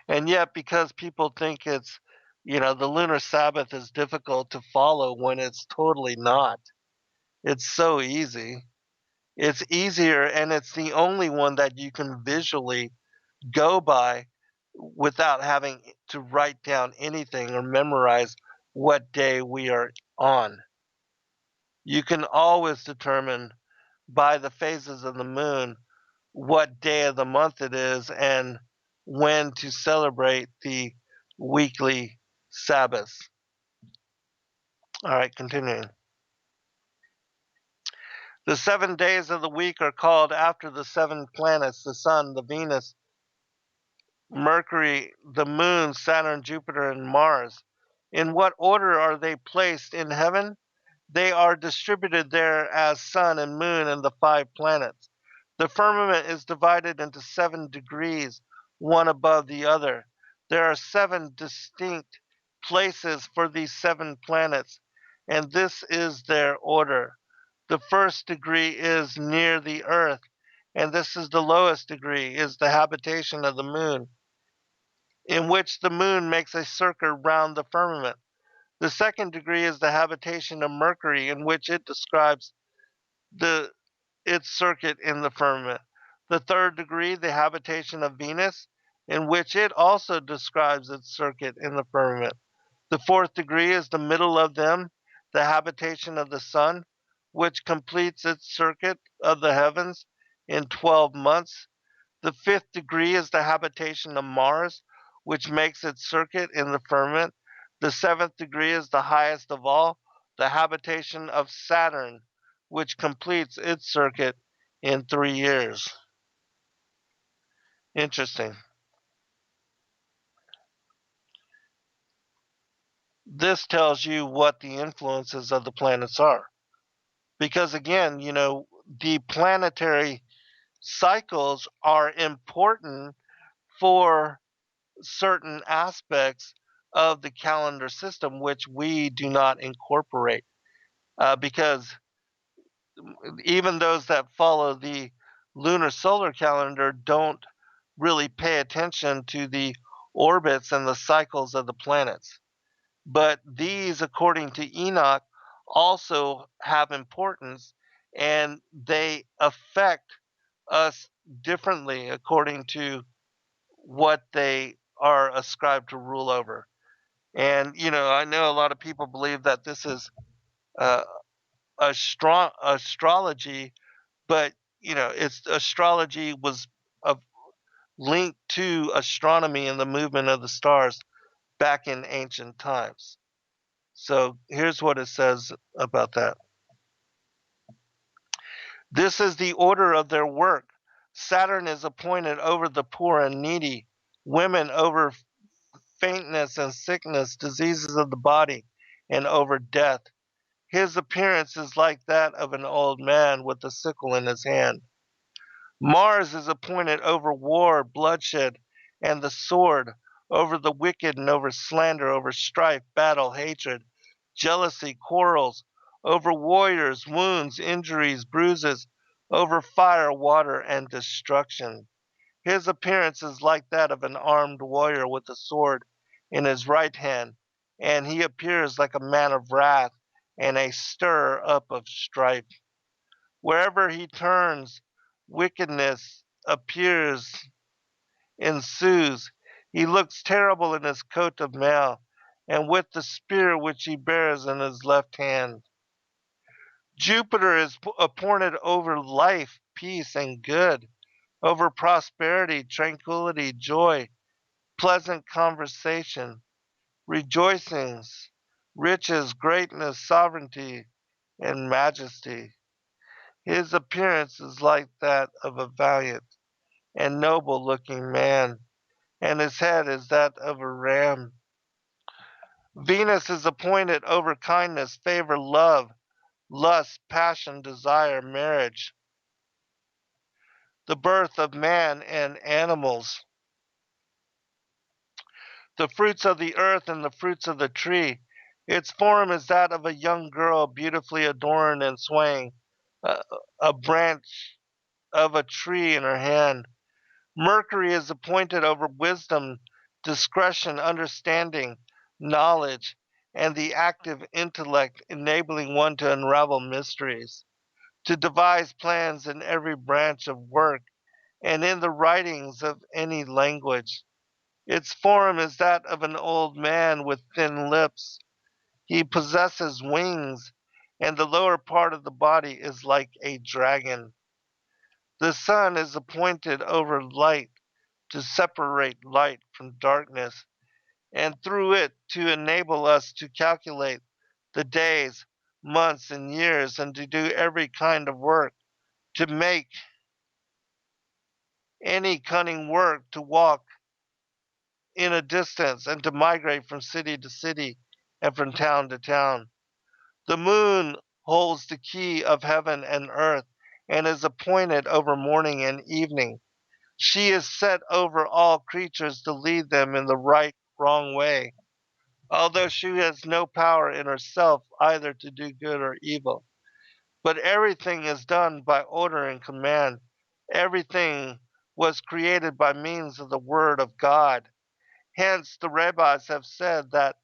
And yet, because people think the lunar Sabbath is difficult to follow when it's totally not. It's so easy. It's easier, and it's the only one that you can visually go by without having to write down anything or memorize what day we are on. You can always determine by the phases of the moon what day of the month it is and when to celebrate the weekly Sabbaths. All right, continuing. The 7 days of the week are called after the seven planets: the Sun, the Venus, Mercury, the Moon, Saturn, Jupiter, and Mars. In what order are they placed in heaven? They are distributed there as Sun and Moon and the 5 planets. The firmament is divided into 7 degrees, one above the other. There are 7 distinct places for these 7 planets, and this is their order. The first degree is near the earth, and this is the lowest degree, is the habitation of the moon, in which the moon makes a circuit round the firmament. The second degree is the habitation of Mercury, in which it describes its circuit in the firmament. The third degree, the habitation of Venus, in which it also describes its circuit in the firmament. The fourth degree is the middle of them, the habitation of the Sun, which completes its circuit of the heavens in 12 months. The fifth degree is the habitation of Mars, which makes its circuit in the firmament. The seventh degree is the highest of all, the habitation of Saturn, which completes its circuit in 3 years. Interesting. This tells you what the influences of the planets are. Because again, the planetary cycles are important for certain aspects of the calendar system, which we do not incorporate. Because even those that follow the lunar solar calendar don't really pay attention to the orbits and the cycles of the planets. But these, according to Enoch, also have importance, and they affect us differently according to what they are ascribed to rule over. And I know a lot of people believe that this is uh, astrology, but it's astrology was linked to astronomy and the movement of the stars back in ancient times. So here's what it says about that. This is the order of their work. Saturn is appointed over the poor and needy, women over faintness and sickness, diseases of the body, and over death. His appearance is like that of an old man with a sickle in his hand. Mars is appointed over war, bloodshed, and the sword, over the wicked and over slander, over strife, battle, hatred, jealousy, quarrels, over warriors, wounds, injuries, bruises, over fire, water, and destruction. His appearance is like that of an armed warrior with a sword in his right hand, and he appears like a man of wrath and a stirrer up of strife. Wherever he turns, wickedness appears, ensues. He looks terrible in his coat of mail, and with the spear which he bears in his left hand. Jupiter is appointed over life, peace, and good, over prosperity, tranquility, joy, pleasant conversation, rejoicings, riches, greatness, sovereignty, and majesty. His appearance is like that of a valiant and noble looking man, and his head is that of a ram. Venus is appointed over kindness, favor, love, lust, passion, desire, marriage, the birth of man and animals, the fruits of the earth and the fruits of the tree. Its form is that of a young girl beautifully adorned and swaying a, a branch of a tree in her hand. Mercury is appointed over wisdom, discretion, understanding, knowledge, and the active intellect, enabling one to unravel mysteries, to devise plans in every branch of work, and in the writings of any language. Its form is that of an old man with thin lips. He possesses wings, and the lower part of the body is like a dragon. The sun is appointed over light, to separate light from darkness, and through it to enable us to calculate the days, months, and years, and to do every kind of work, to make any cunning work, to walk in a distance, and to migrate from city to city and from town to town. The moon holds the key of heaven and earth, and is appointed over morning and evening. She is set over all creatures to lead them in the right, wrong way, although she has no power in herself either to do good or evil. But everything is done by order and command. Everything was created by means of the word of God. Hence, the rabbis have said that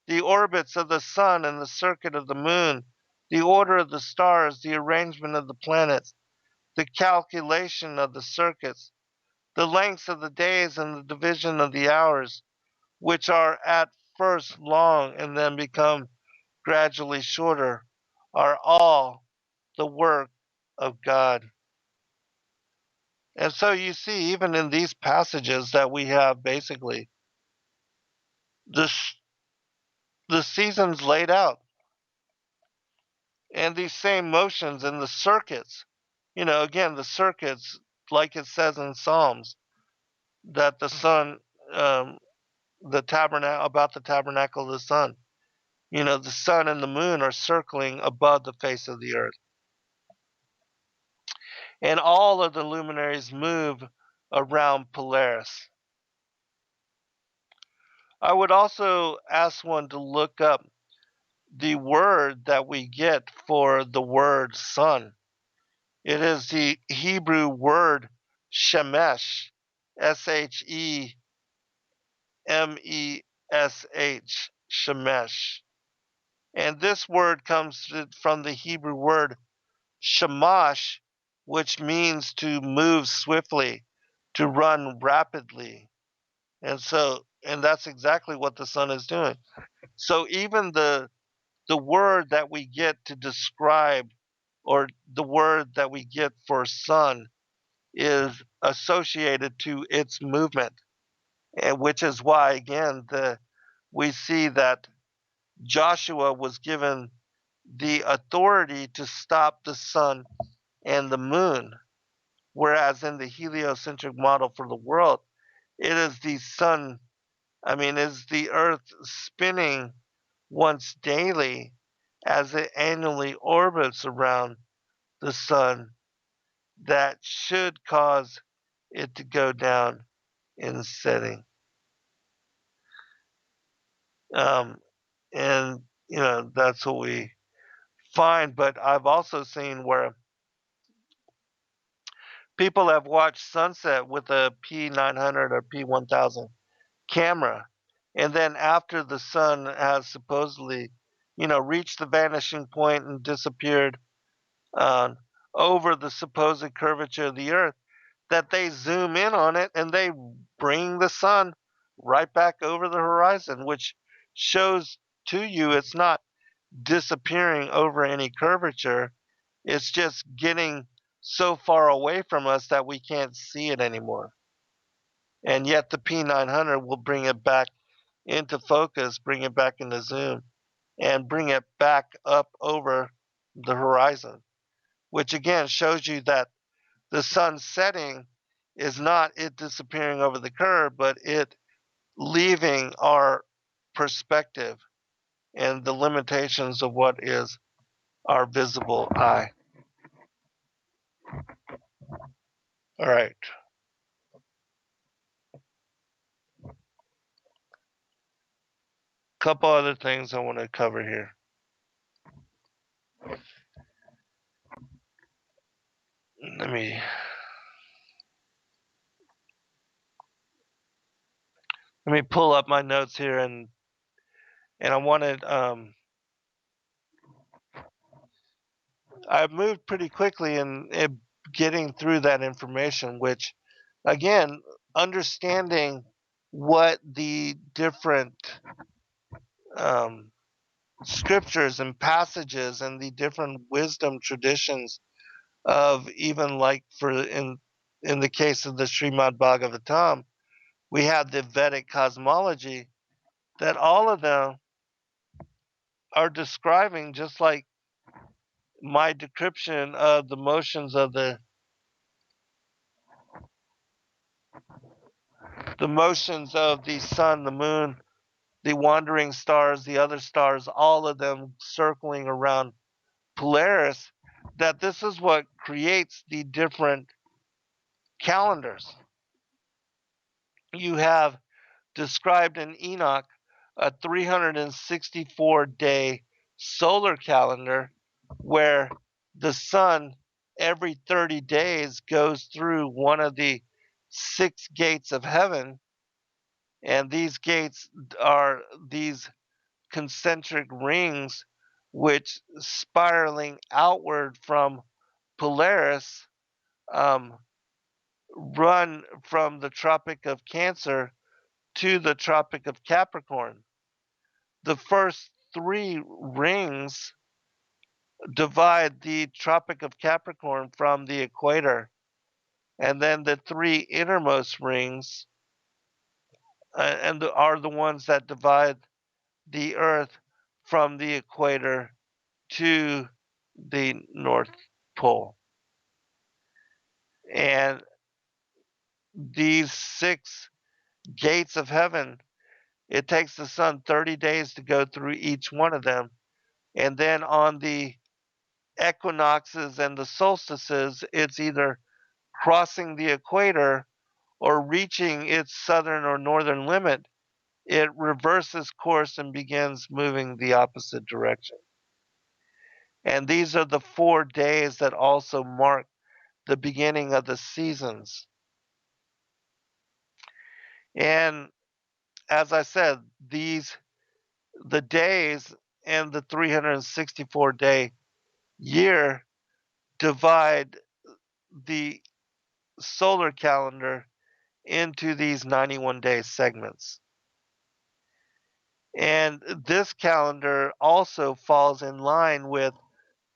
the orbits of the sun and the circuit of the moon, the order of the stars, the arrangement of the planets, the calculation of the circuits, the lengths of the days and the division of the hours, which are at first long and then become gradually shorter, are all the work of God. And so you see, even in these passages that we have basically the, the seasons laid out and these same motions and the circuits, again, the circuits, like it says in Psalms, that the sun, the tabernacle, about the tabernacle of the sun, the sun and the moon are circling above the face of the earth. And all of the luminaries move around Polaris. I would also ask one to look up the word that we get for the word sun. It is the Hebrew word shemesh, Shemesh, shemesh. And this word comes from the Hebrew word shamash, which means to move swiftly, to run rapidly. And that's exactly what the sun is doing. So even the word that we get to describe, or the word that we get for sun, is associated to its movement, and which is why again we see that Joshua was given the authority to stop the sun and the moon, whereas in the heliocentric model for the world, it is the sun, is the earth spinning once daily as it annually orbits around the sun that should cause it to go down in setting. Um, and, that's what we find. But I've also seen where people have watched sunset with a P900 or P1000 camera. And then after the sun has supposedly, reached the vanishing point and disappeared uh, over the supposed curvature of the earth, that they zoom in on it and they bring the sun right back over the horizon, which shows to you it's not disappearing over any curvature. It's just getting so far away from us that we can't see it anymore. And yet the P900 will bring it back into focus, bring it back into zoom, and bring it back up over the horizon, which again shows you that the sun setting is not it disappearing over the curve, but it leaving our perspective and the limitations of what is our visible eye. All right. Couple other things I want to cover here. Let me pull up my notes here, and I wanted I moved pretty quickly in getting through that information, which again, understanding what the different scriptures and passages and the different wisdom traditions of, even like for in the case of the Srimad Bhagavatam, we have the Vedic cosmology, that all of them are describing, just like my description of the motions of the motions of the sun, the moon, the wandering stars, the other stars, all of them circling around Polaris, that this is what creates the different calendars. You have described in Enoch a 364-day solar calendar where the sun every 30 days goes through one of the 6 gates of heaven, and these gates are these concentric rings which, spiraling outward from Polaris, um, run from the Tropic of Cancer to the Tropic of Capricorn. The first 3 rings divide the Tropic of Capricorn from the equator, and then the three innermost rings are the ones that divide the Earth from the equator to the North Pole. And these six gates of heaven, it takes the sun 30 days to go through each one of them. And then on the equinoxes and the solstices, it's either crossing the equator or reaching its southern or northern limit. It reverses course and begins moving the opposite direction. And these are the 4 days that also mark the beginning of the seasons. And as I said, the days and the 364-day year divide the solar calendar into these 91-day segments. And this calendar also falls in line with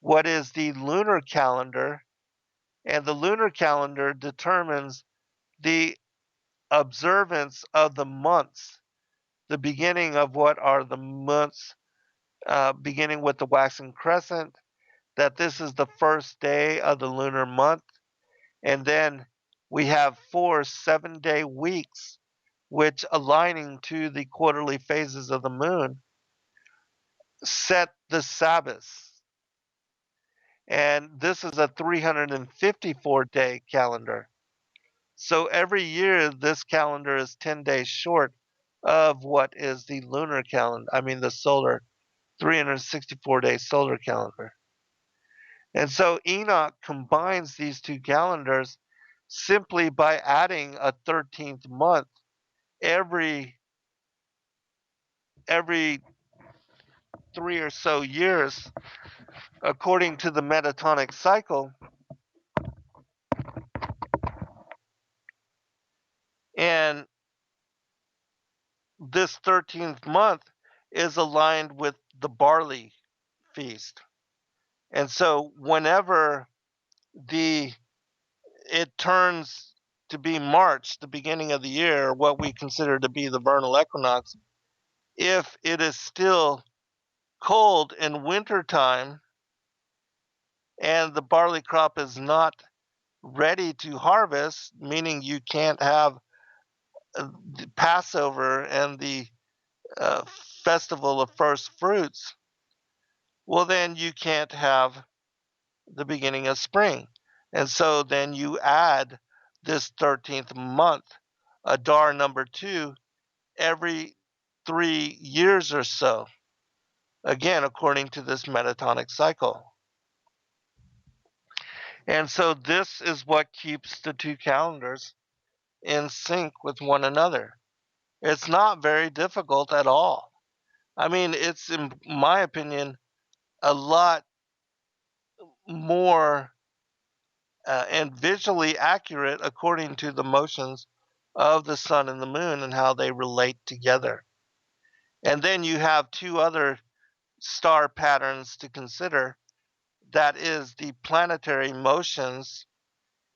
what is the lunar calendar, and the lunar calendar determines the observance of the months, the beginning of what are the months, beginning with the waxing crescent, that this is the first day of the lunar month. And then we have 4 7-day weeks, which aligning to the quarterly phases of the moon, set the sabbaths. And this is a 354-day calendar. So every year, this calendar is 10 days short of what is the lunar calendar, the solar 364-day solar calendar. And so Enoch combines these two calendars simply by adding a 13th month every 3 or so years according to the metatonic cycle. And this 13th month is aligned with the barley feast. And so whenever it turns to be March, the beginning of the year, what we consider to be the vernal equinox, if it is still cold in wintertime and the barley crop is not ready to harvest, meaning you can't have the Passover and the uh, festival of first fruits, well, then you can't have the beginning of spring. And so then you add this 13th month, Adar number 2, every 3 years or so, again, according to this metatonic cycle. And so this is what keeps the two calendars in sync with one another. It's not very difficult at all. It's, in my opinion, a lot more and visually accurate according to the motions of the sun and the moon and how they relate together. And then you have two other star patterns to consider. That is the planetary motions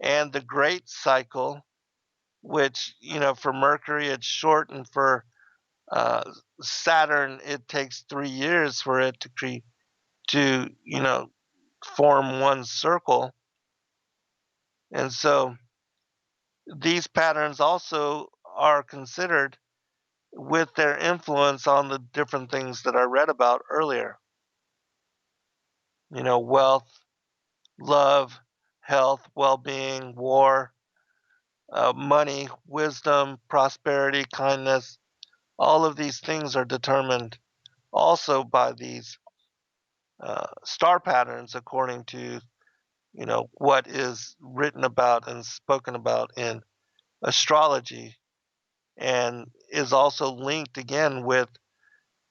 and the great cycle, which, for Mercury it's short, and for Saturn it takes 3 years for it to form one circle. And so these patterns also are considered with their influence on the different things that I read about earlier. Wealth, love, health, well-being, war, money, wisdom, prosperity, kindness. All of these things are determined also by these star patterns according to what is written about and spoken about in astrology, and is also linked again with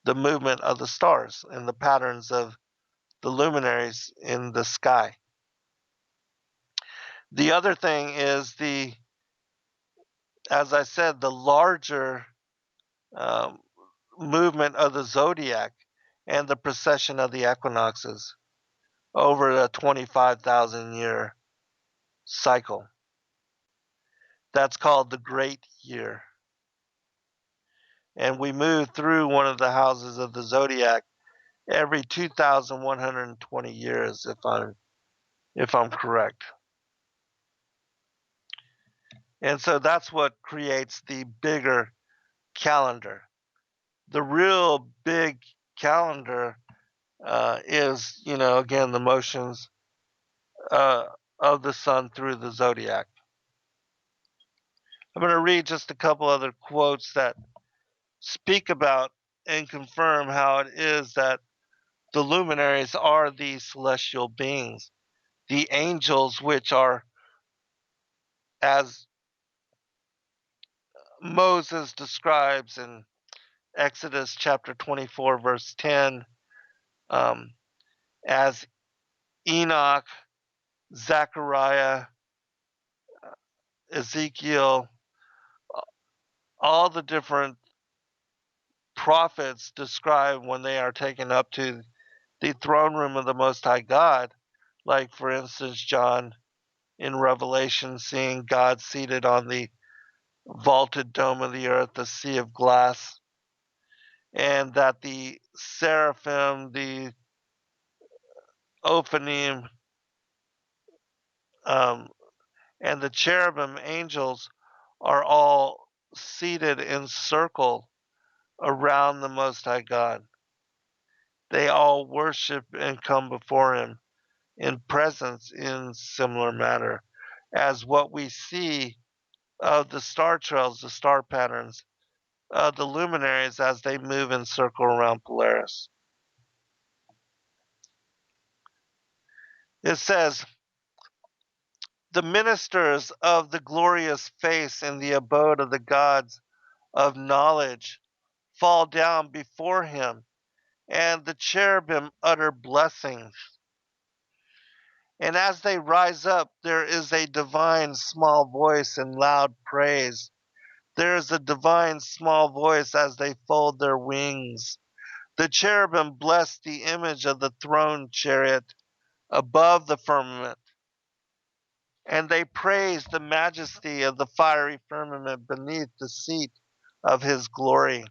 the movement of the stars and the patterns of the luminaries in the sky. The other thing is as I said, the larger um, movement of the zodiac and the precession of the equinoxes. over a 25,000 year cycle. That's called the Great Year. And we move through one of the houses of the zodiac every 2,120 years, if I'm correct. And so that's what creates the bigger calendar. The real big calendar is, again, the motions of the sun through the zodiac. I'm going to read just a couple other quotes that speak about and confirm how it is that the luminaries are the celestial beings, the angels, which are, as Moses describes in Exodus chapter 24, verse 10, as Enoch, Zechariah, Ezekiel, all the different prophets describe when they are taken up to the throne room of the Most High God. Like, for instance, John in Revelation, seeing God seated on the vaulted dome of the earth, the sea of glass, and that the seraphim, the Ophanim, um, and the cherubim angels are all seated in circle around the Most High God. They all worship and come before Him in presence in similar manner as what we see of the star trails, the star patterns, the luminaries as they move in circle around Polaris. It says, the ministers of the glorious face in the abode of the gods of knowledge fall down before him, and the cherubim utter blessings. And as they rise up, there is a divine small voice and loud praise. There is a divine small voice as they fold their wings. The cherubim bless the image of the throne chariot above the firmament, and they praise the majesty of the fiery firmament beneath the seat of his glory.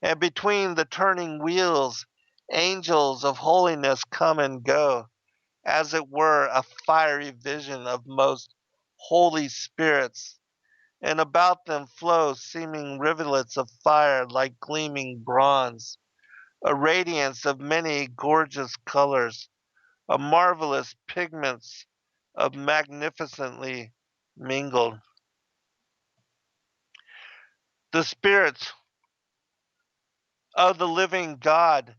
And between the turning wheels, angels of holiness come and go, as it were a fiery vision of most holy spirits, and about them flow seeming rivulets of fire like gleaming bronze, a radiance of many gorgeous colors, a marvelous pigments of magnificently mingled. The spirits of the living God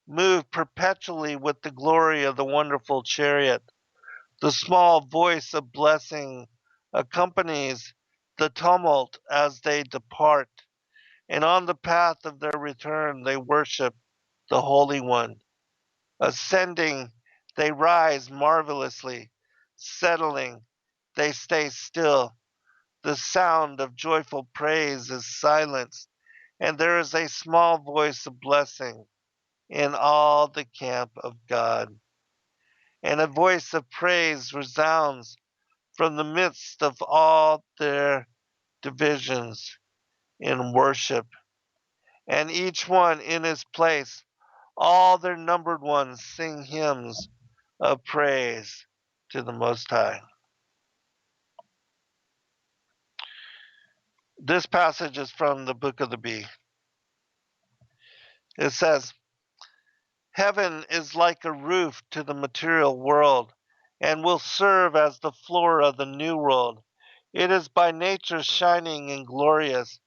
move perpetually with the glory of the wonderful chariot. The small voice of blessing accompanies the tumult as they depart, and on the path of their return they worship the Holy One. Ascending, they rise marvelously. Settling, they stay still. The sound of joyful praise is silenced, and there is a small voice of blessing in all the camp of God. And a voice of praise resounds from the midst of all their divisions in worship, and each one in his place. All their numbered ones sing hymns of praise to the Most High. This passage is from the Book of the Bee. It says, heaven is like a roof to the material world and will serve as the floor of the new world. It is by nature shining and glorious,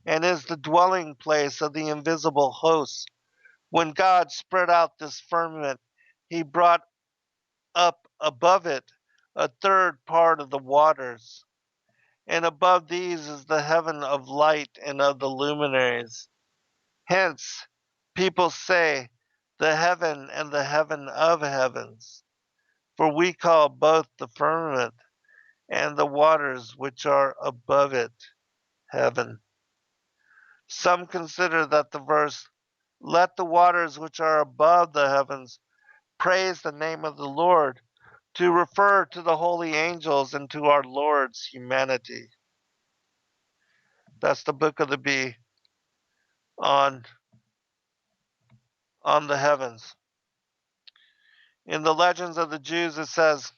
and is the dwelling place of the invisible hosts. When God spread out this firmament, he brought up above it a third part of the waters, and above these is the heaven of light and of the luminaries. Hence, people say, the heaven and the heaven of heavens, for we call both the firmament and the waters which are above it heaven. Some consider that the verse, let the waters which are above the heavens praise the name of the Lord, to refer to the holy angels and to our Lord's humanity. That's the book of the bee on the heavens. In the legends of the Jews, it says,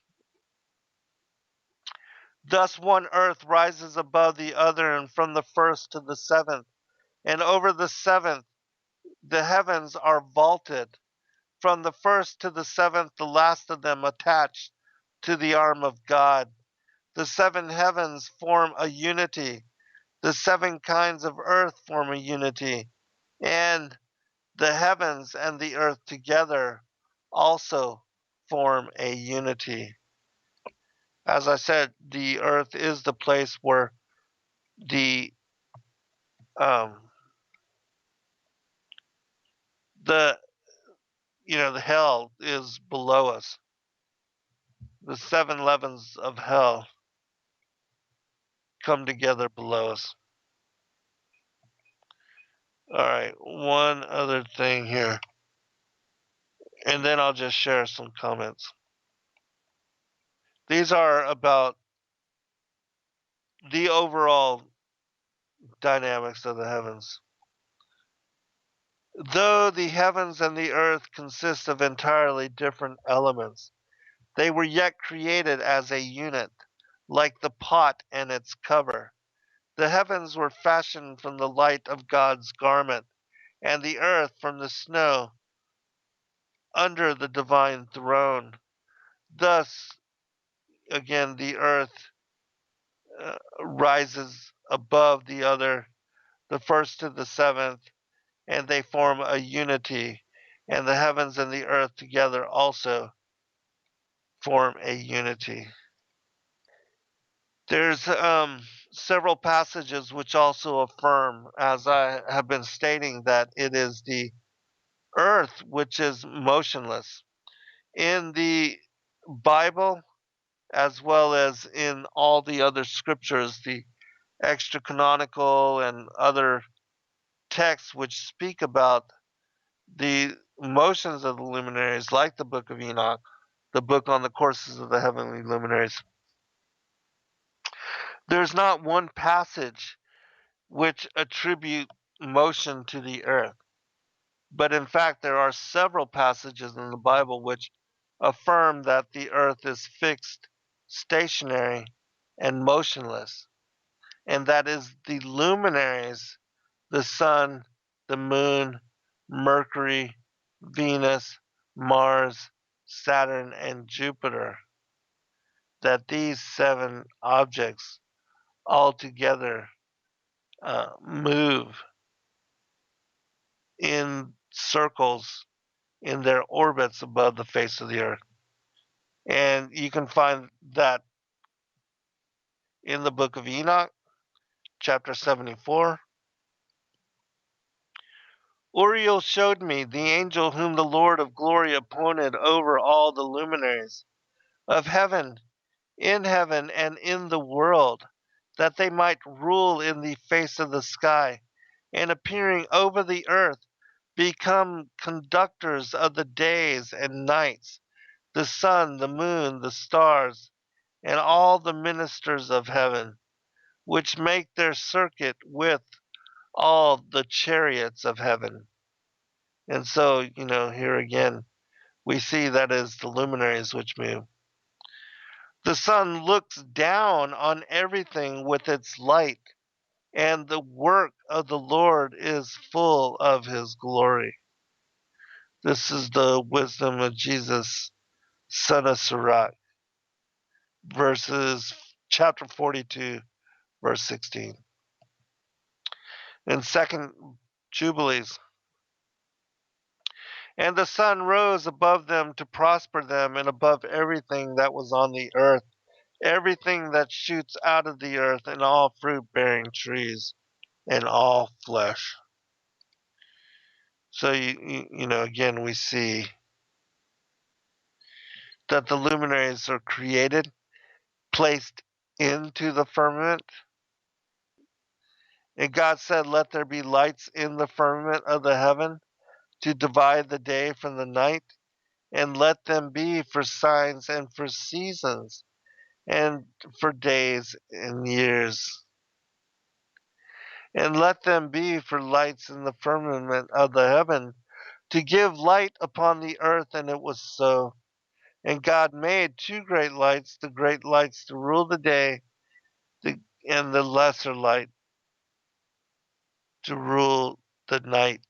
thus one earth rises above the other, and from the first to the seventh, and over the seventh the heavens are vaulted. From the first to the seventh, the last of them attached to the arm of God. The seven heavens form a unity. The seven kinds of earth form a unity. And the heavens and the earth together also form a unity. As I said, the earth is the place where the um, the the hell is below us. The seven levels of hell come together below us. All right, one other thing here, and then I'll just share some comments. These are about the overall dynamics of the heavens. Though the heavens and the earth consist of entirely different elements, they were yet created as a unit, like the pot and its cover. The heavens were fashioned from the light of God's garment, and the earth from the snow under the divine throne. Thus, again, the earth rises above the other, the first to the seventh, and they form a unity. And the heavens and the earth together also form a unity. There's several passages which also affirm, as I have been stating, that it is the earth which is motionless. In the Bible, as well as in all the other scriptures, the extra canonical and other texts which speak about the motions of the luminaries, like the book of Enoch, the book on the courses of the heavenly luminaries. There's not one passage which attribute motion to the earth, but in fact there are several passages in the Bible which affirm that the earth is fixed, stationary, and motionless, and that is the luminaries, the sun, the moon, Mercury, Venus, Mars, Saturn, and Jupiter, that these seven objects all together move in circles in their orbits above the face of the earth. And you can find that in the book of Enoch, chapter 74. Uriel showed me the angel whom the Lord of glory appointed over all the luminaries of heaven, and in the world, that they might rule in the face of the sky, and appearing over the earth, become conductors of the days and nights, the sun, the moon, the stars, and all the ministers of heaven, which make their circuit with all the chariots of heaven. And so, here again, we see that is the luminaries which move. The sun looks down on everything with its light, and the work of the Lord is full of his glory. This is the wisdom of Jesus, son of Sirach, chapter 42, verse 16. In second Jubilees, and the sun rose above them to prosper them, and above everything that was on the earth, everything that shoots out of the earth, and all fruit-bearing trees, and all flesh. So, again, we see that the luminaries are created, placed into the firmament. And God said, let there be lights in the firmament of the heaven to divide the day from the night, and let them be for signs and for seasons, and for days and years. And let them be for lights in the firmament of the heaven, to give light upon the earth. And it was so. And God made two great lights, the great lights to rule the day, and the lesser light to rule the night.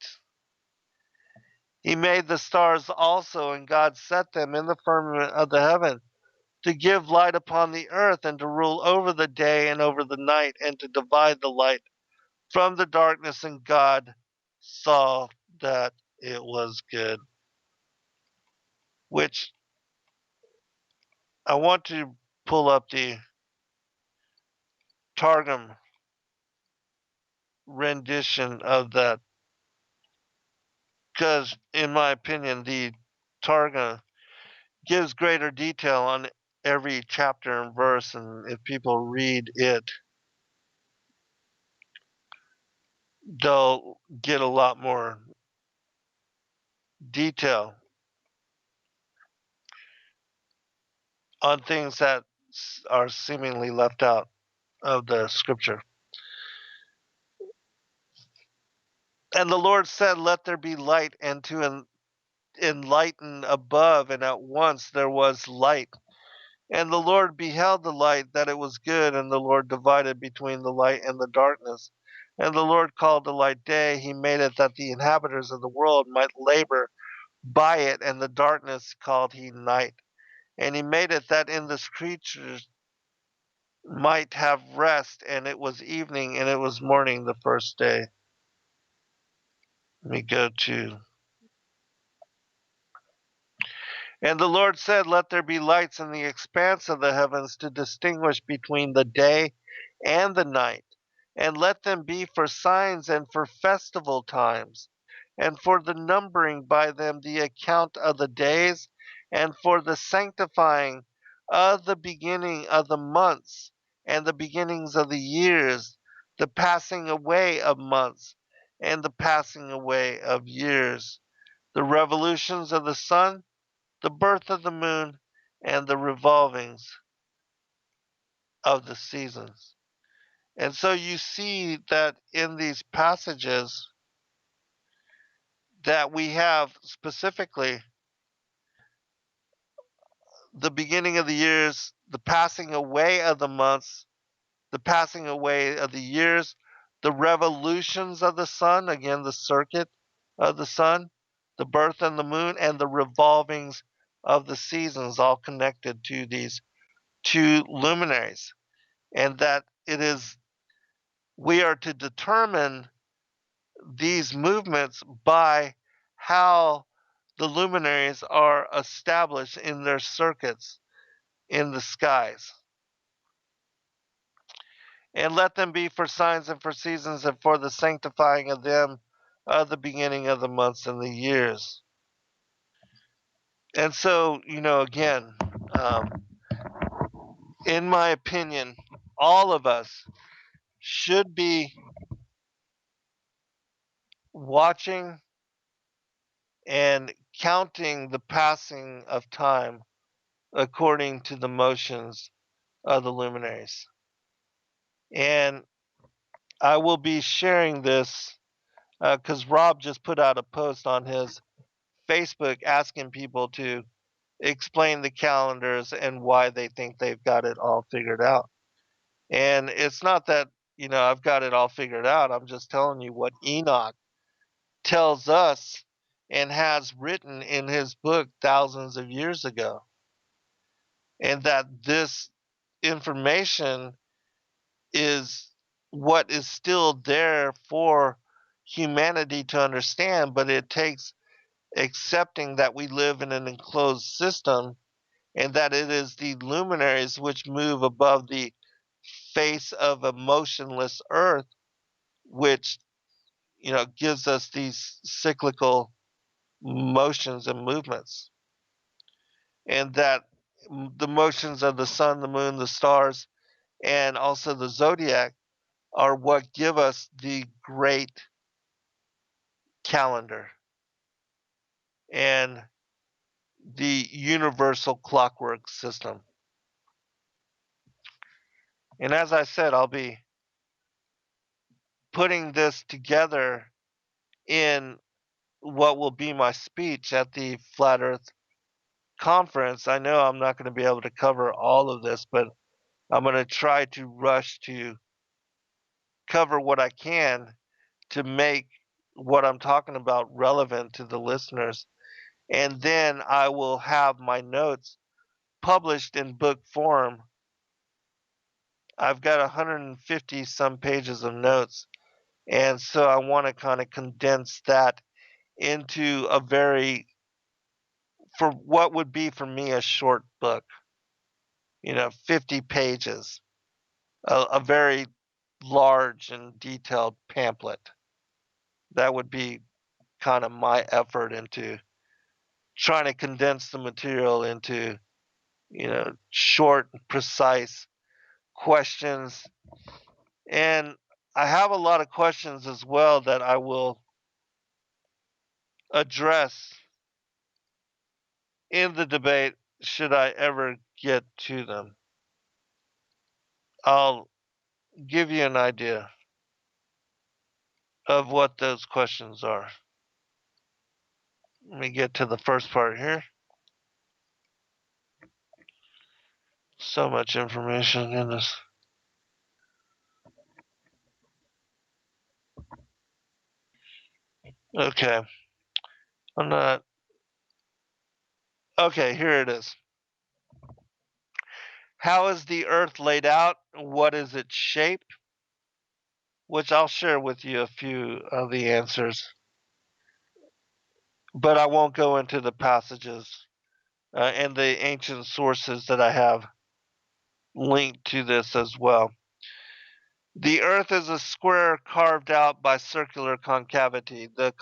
He made the stars also, and God set them in the firmament of the heaven, to give light upon the earth, and to rule over the day and over the night, and to divide the light from the darkness. And God saw that it was good. Which I want to pull up the Targum rendition of that, because, in my opinion, the Targum gives greater detail on every chapter and verse, and if people read it, they'll get a lot more detail on things that are seemingly left out of the scripture. And the Lord said, "Let there be light," and to enlighten above, and at once there was light. And the Lord beheld the light, that it was good, and the Lord divided between the light and the darkness. And the Lord called the light day. He made it that the inhabitants of the world might labor by it, and the darkness called he night. And he made it that in the creatures might have rest, and it was evening, and it was morning the first day. Let me go to. And the Lord said, "Let there be lights in the expanse of the heavens to distinguish between the day and the night, and let them be for signs and for festival times, and for the numbering by them the account of the days, and for the sanctifying of the beginning of the months, and the beginnings of the years, the passing away of months, and the passing away of years, the revolutions of the sun, the birth of the moon, and the revolvings of the seasons." And so you see that in these passages that we have specifically the beginning of the years, the passing away of the months, the passing away of the years, the revolutions of the sun, again, the circuit of the sun, the birth and the moon, and the revolvings of the seasons, all connected to these two luminaries. And that it is, we are to determine these movements by how the luminaries are established in their circuits in the skies. And let them be for signs and for seasons, and for the sanctifying of them of the beginning of the months and the years. And so, again, in my opinion, all of us should be watching and counting the passing of time according to the motions of the luminaries. And I will be sharing this because Rob just put out a post on his Facebook asking people to explain the calendars and why they think they've got it all figured out. And it's not that, I've got it all figured out. I'm just telling you what Enoch tells us and has written in his book thousands of years ago. And that this information is what is still there for humanity to understand, but it takes accepting that we live in an enclosed system, and that it is the luminaries which move above the face of a motionless earth, which gives us these cyclical motions and movements, and that the motions of the sun, the moon, the stars, and also the zodiac are what give us the great calendar. And the universal clockwork system. And as I said, I'll be putting this together in what will be my speech at the Flat Earth conference. I know I'm not going to be able to cover all of this, but I'm going to try to rush to cover what I can to make what I'm talking about relevant to the listeners. And then I will have my notes published in book form. I've got 150 some pages of notes. And so I want to kind of condense that into a for what would be for me a short book, 50 pages, a very large and detailed pamphlet. That would be kind of my effort into trying to condense the material into, short, precise questions. And I have a lot of questions as well that I will address in the debate should I ever get to them. I'll give you an idea of what those questions are. Let me get to the first part here. So much information in this. Okay. I'm not. Okay, here it is. How is the Earth laid out? What is its shape? Which I'll share with you a few of the answers. But I won't go into the passages and the ancient sources that I have linked to this as well. The Earth is a square carved out by circular concavity. This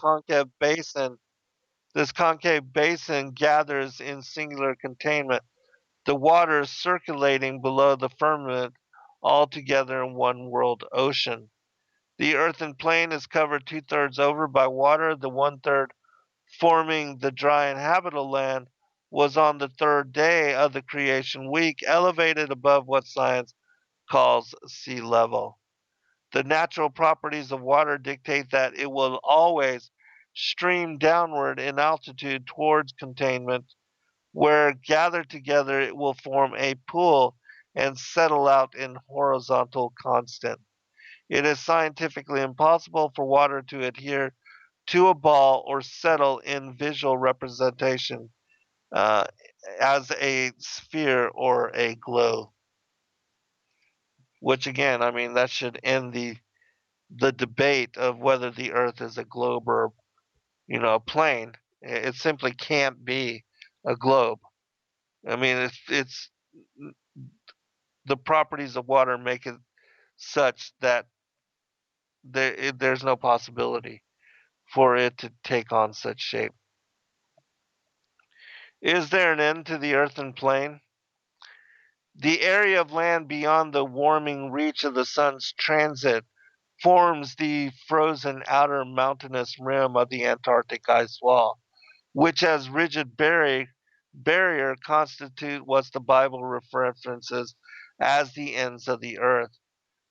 concave basin gathers in singular containment the waters circulating below the firmament all together in one world ocean. The earthen plane is covered 2/3 over by water. The 1/3 forming the dry and habitable land was on the third day of the creation week elevated above what science calls sea level. The natural properties of water dictate that it will always stream downward in altitude towards containment, where gathered together it will form a pool and settle out in horizontal constant. It is scientifically impossible for water to adhere to a ball or settle in visual representation uh, as a sphere or a globe. Which again, I mean, that should end the debate of whether the Earth is a globe or a plane. It simply can't be a globe. I mean, it's the properties of water make it such that there's no possibility for it to take on such shape. Is there an end to the earthen plane? The area of land beyond the warming reach of the sun's transit forms the frozen outer mountainous rim of the Antarctic ice wall, which as rigid barrier constitute what the Bible references as the ends of the earth.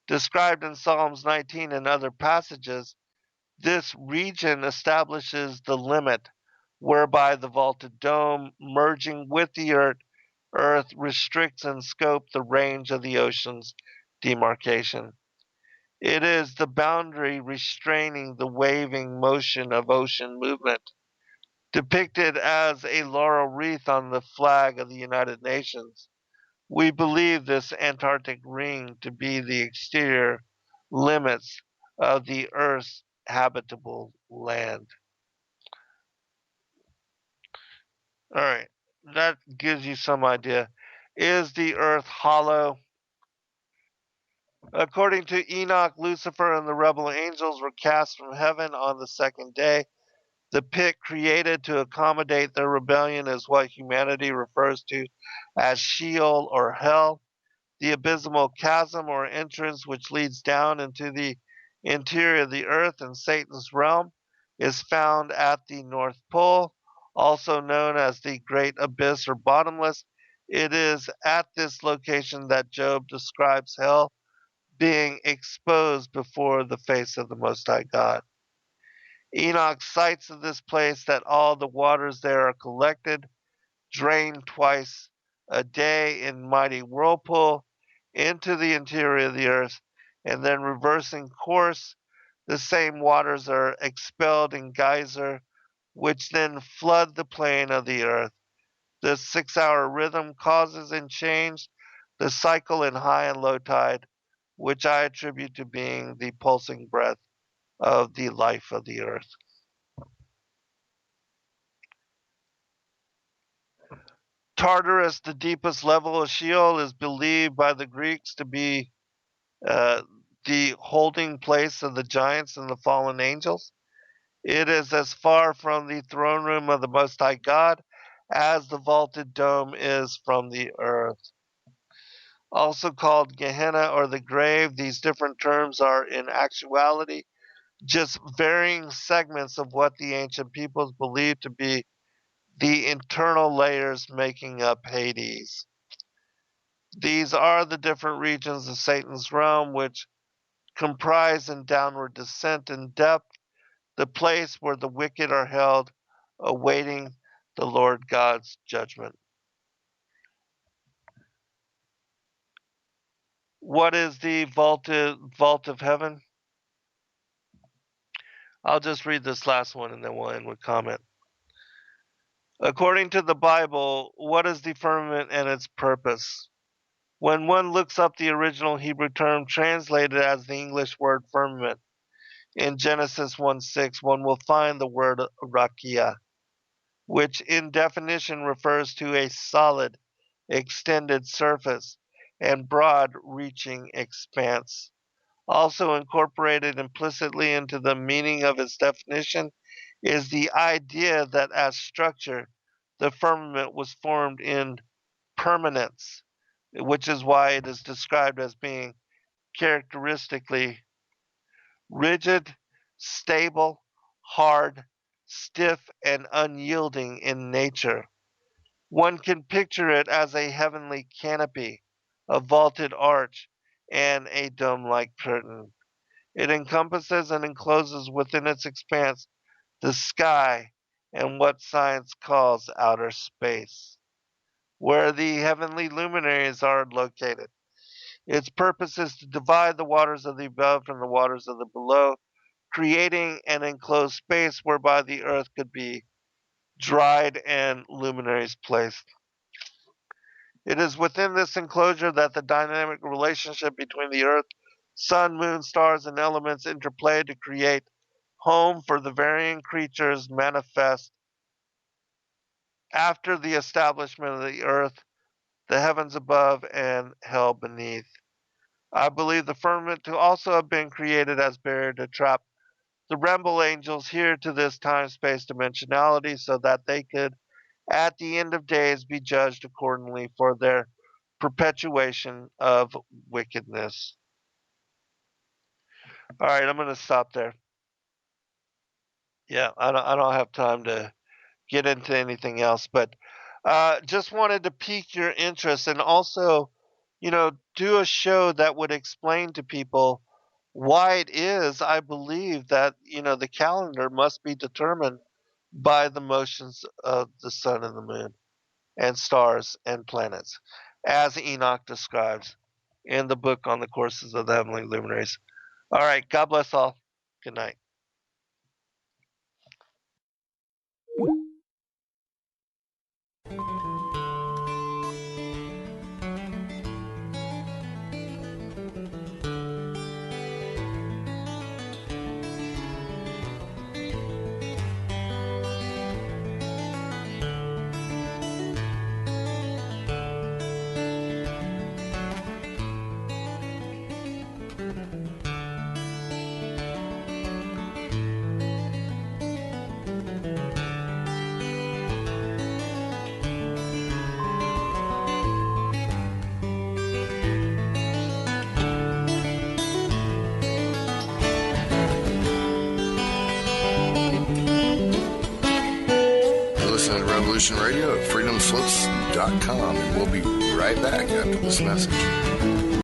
Described in Psalms 19 and other passages, this region establishes the limit whereby the vaulted dome, merging with the earth, restricts in scope the range of the ocean's demarcation. It is the boundary restraining the waving motion of ocean movement, depicted as a laurel wreath on the flag of the United Nations. We believe this Antarctic ring to be the exterior limits of the Earth's habitable land. All right, that gives you some idea. Is the Earth hollow? According to Enoch, Lucifer and the rebel angels were cast from heaven on the second day. The pit created to accommodate their rebellion is what humanity refers to as Sheol or hell. The abysmal chasm or entrance which leads down into the interior of the earth and Satan's realm is found at the North Pole. also known as the Great Abyss or Bottomless. It is at this location that Job describes hell being exposed before the face of the Most High God. Enoch cites of this place that all the waters there are collected, drained twice a day in mighty whirlpool into the interior of the earth, and then reversing course, the same waters are expelled in geyser, which then flood the plain of the earth. This 6 hour rhythm causes and changes the cycle in high and low tide, which I attribute to being the pulsing breath of the life of the earth. Tartarus, the deepest level of Sheol, is believed by the Greeks to be uh, the holding place of the giants and the fallen angels. It is as far from the throne room of the Most High God as the vaulted dome is from the earth. Also called Gehenna or the grave, these different terms are in actuality just varying segments of what the ancient peoples believed to be the internal layers making up Hades. These are the different regions of Satan's realm which comprise in downward descent and depth the place where the wicked are held, awaiting the Lord God's judgment. What is the vault of heaven? I'll just read this last one and then we'll end with comment. According to the Bible, what is the firmament and its purpose? When one looks up the original Hebrew term translated as the English word firmament in Genesis 1:6, one will find the word rakia, which in definition refers to a solid, extended surface and broad reaching expanse. Also incorporated implicitly into the meaning of its definition is the idea that as structure, the firmament was formed in permanence, which is why it is described as being characteristically rigid, stable, hard, stiff, and unyielding in nature. One can picture it as a heavenly canopy, a vaulted arch, and a dome like curtain. It encompasses and encloses within its expanse the sky and what science calls outer space, where the heavenly luminaries are located. Its purpose is to divide the waters of the above from the waters of the below, creating an enclosed space whereby the earth could be dried and luminaries placed. It is within this enclosure that the dynamic relationship between the earth, sun, moon, stars, and elements interplay to create home for the varying creatures manifest after the establishment of the earth, the heavens above, and hell beneath. I believe the firmament to also have been created as barrier to trap the rebel angels here to this time space dimensionality so that they could, at the end of days, be judged accordingly for their perpetuation of wickedness. All right, I'm going to stop there. Yeah, I don't have time to get into anything else, but just wanted to pique your interest and also, do a show that would explain to people why it is I believe that, the calendar must be determined by the motions of the sun and the moon and stars and planets, as Enoch describes in the book on the courses of the heavenly luminaries. All right, God bless all. Good night. Revolution Radio at freedomslips.com, and we'll be right back after this message.